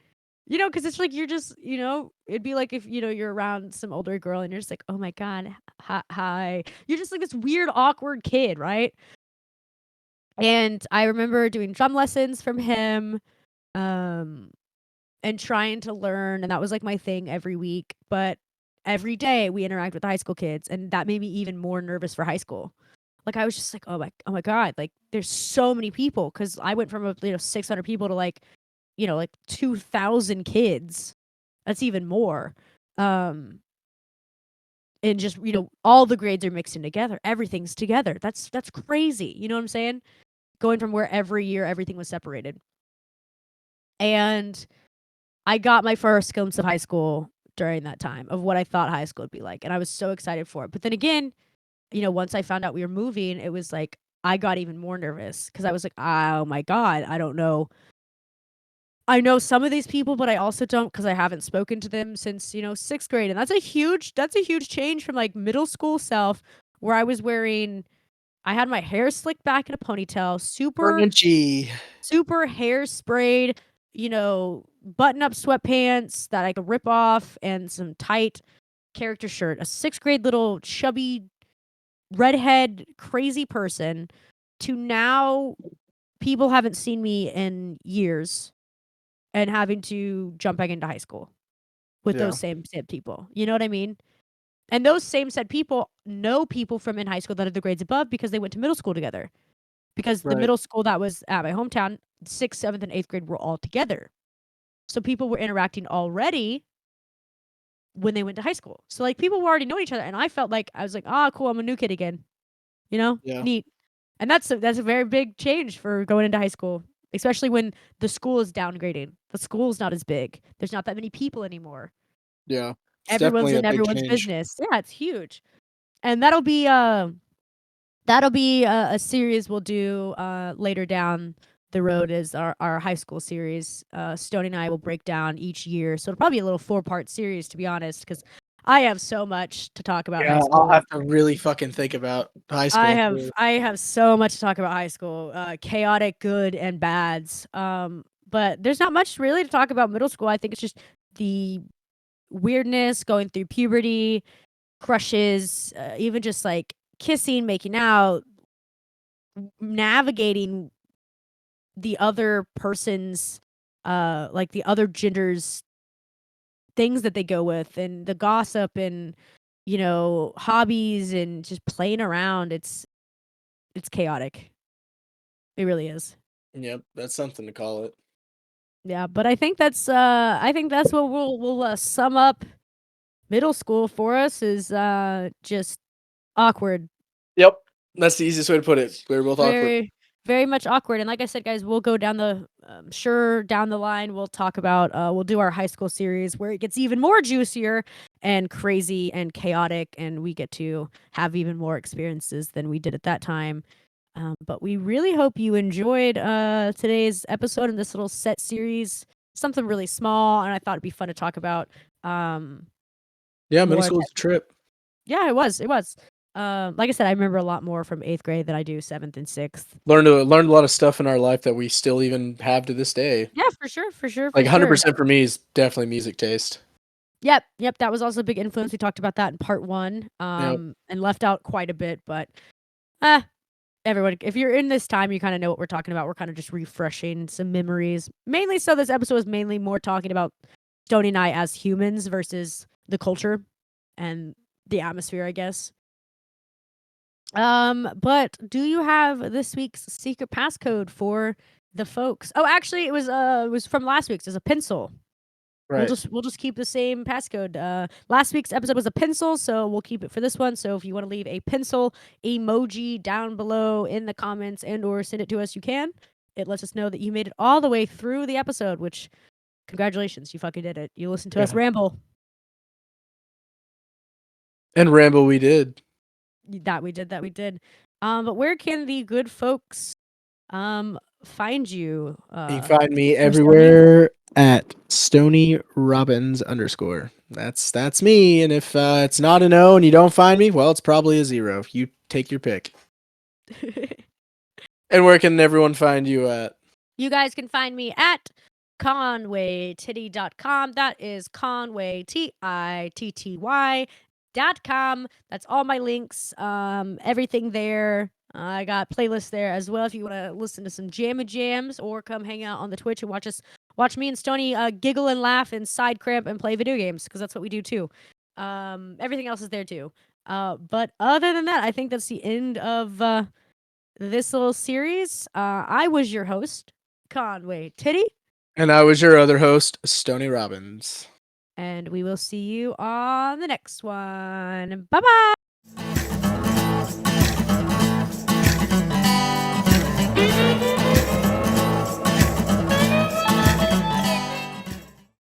because it's like you're just, it'd be like if you're around some older girl and you're just like, oh my God, hi, you're just like this weird awkward kid, right? And I remember doing drum lessons from him, and trying to learn, and that was like my thing every week. But every day we interact with the high school kids, and that made me even more nervous for high school. Like I was just like, oh my God, like there's so many people, because I went from 600 people to like 2,000 kids. That's even more. And just all the grades are mixed in together. Everything's together. That's crazy. You know what I'm saying? Going from where every year everything was separated. And I got my first glimpse of high school during that time of what I thought high school would be like. And I was so excited for it. But then again, once I found out we were moving, it was like I got even more nervous because I was like, oh my God, I don't know. I know some of these people, but I also don't, because I haven't spoken to them since, 6th grade. And that's a huge change from like middle school self, where I was I had my hair slicked back in a ponytail, Orangey. super hair sprayed, button up sweatpants that I could rip off, and some tight character shirt. A 6th grade little chubby redhead crazy person, to now people haven't seen me in years and having to jump back into high school with Yeah. those same said people. You know what I mean? And those same said people know people from in high school that are the grades above because they went to middle school together. Because the Right. middle school that was at my hometown, 6th, 7th, and 8th grade were all together. So people were interacting already when they went to high school. So like people were already knowing each other, and I felt like I was like, cool, I'm a new kid again. Yeah. Neat. And that's a very big change for going into high school, especially when the school is downgrading. The school's not as big. There's not that many people anymore. Yeah. It's Everyone's definitely a in big everyone's change. business. Yeah, it's huge. And that'll be that'll be a series we'll do later down the road is our high school series. Stoney and I will break down each year. So it'll probably be a little 4-part series, to be honest, because I have so much to talk about high Yeah, I'll school. have to really fucking think about high school. I have so much to talk about high school, chaotic good and bads. But there's not much really to talk about middle school. I think it's just the weirdness, going through puberty, crushes, even just like kissing, making out, navigating the other person's like the other gender's things that they go with, and the gossip, and hobbies, and just playing around. It's chaotic. It really is. Yep, that's something to call it. Yeah, but I think that's what we'll sum up middle school for us is just awkward. Yep, that's the easiest way to put it. We were both awkward. Very, very much awkward. And like I said, guys, we'll go down down the line. We'll talk about, we'll do our high school series where it gets even more juicier and crazy and chaotic, and we get to have even more experiences than we did at that time. But we really hope you enjoyed today's episode and this little set series. Something really small, and I thought it'd be fun to talk about. Yeah, middle more school was a trip. Yeah, it was. It was. Like I said, I remember a lot more from 8th grade than I do 7th and 6th. Learned a lot of stuff in our life that we still even have to this day. Yeah, for sure, for sure, for Like sure. 100% for me is definitely music taste. Yep, that was also a big influence. We talked about that in part 1, and left out quite a bit, but everyone, if you're in this time, you kind of know what we're talking about. We're kind of just refreshing some memories. Mainly, so this episode is mainly more talking about Stoney and I as humans versus the culture and the atmosphere, I guess. But do you have this week's secret passcode for the folks? Oh, actually, it was from last week's. It's a pencil. Right. We'll just keep the same passcode. Last week's episode was a pencil, so we'll keep it for this one. So if you want to leave a pencil emoji down below in the comments and or send it to us, you can. It lets us know that you made it all the way through the episode, which congratulations, you fucking did it. You listened to us ramble. And ramble we did. That we did. But where can the good folks find you? You can find me everywhere at Stoney Robbins _. That's me. And if it's not an O and you don't find me, well, it's probably a 0. You take your pick. And where can everyone find you at? You guys can find me at conwaytitty.com. That is Conway TITTY.com. That's all my links. Everything there. I got playlists there as well if you want to listen to some jams or come hang out on the Twitch and watch me and Stoney giggle and laugh and side cramp and play video games, because that's what we do too. Everything else is there too. But other than that, I think that's the end of this little series. I was your host, Conway Titty. And I was your other host, Stoney Robbins. And we will see you on the next one. Bye-bye.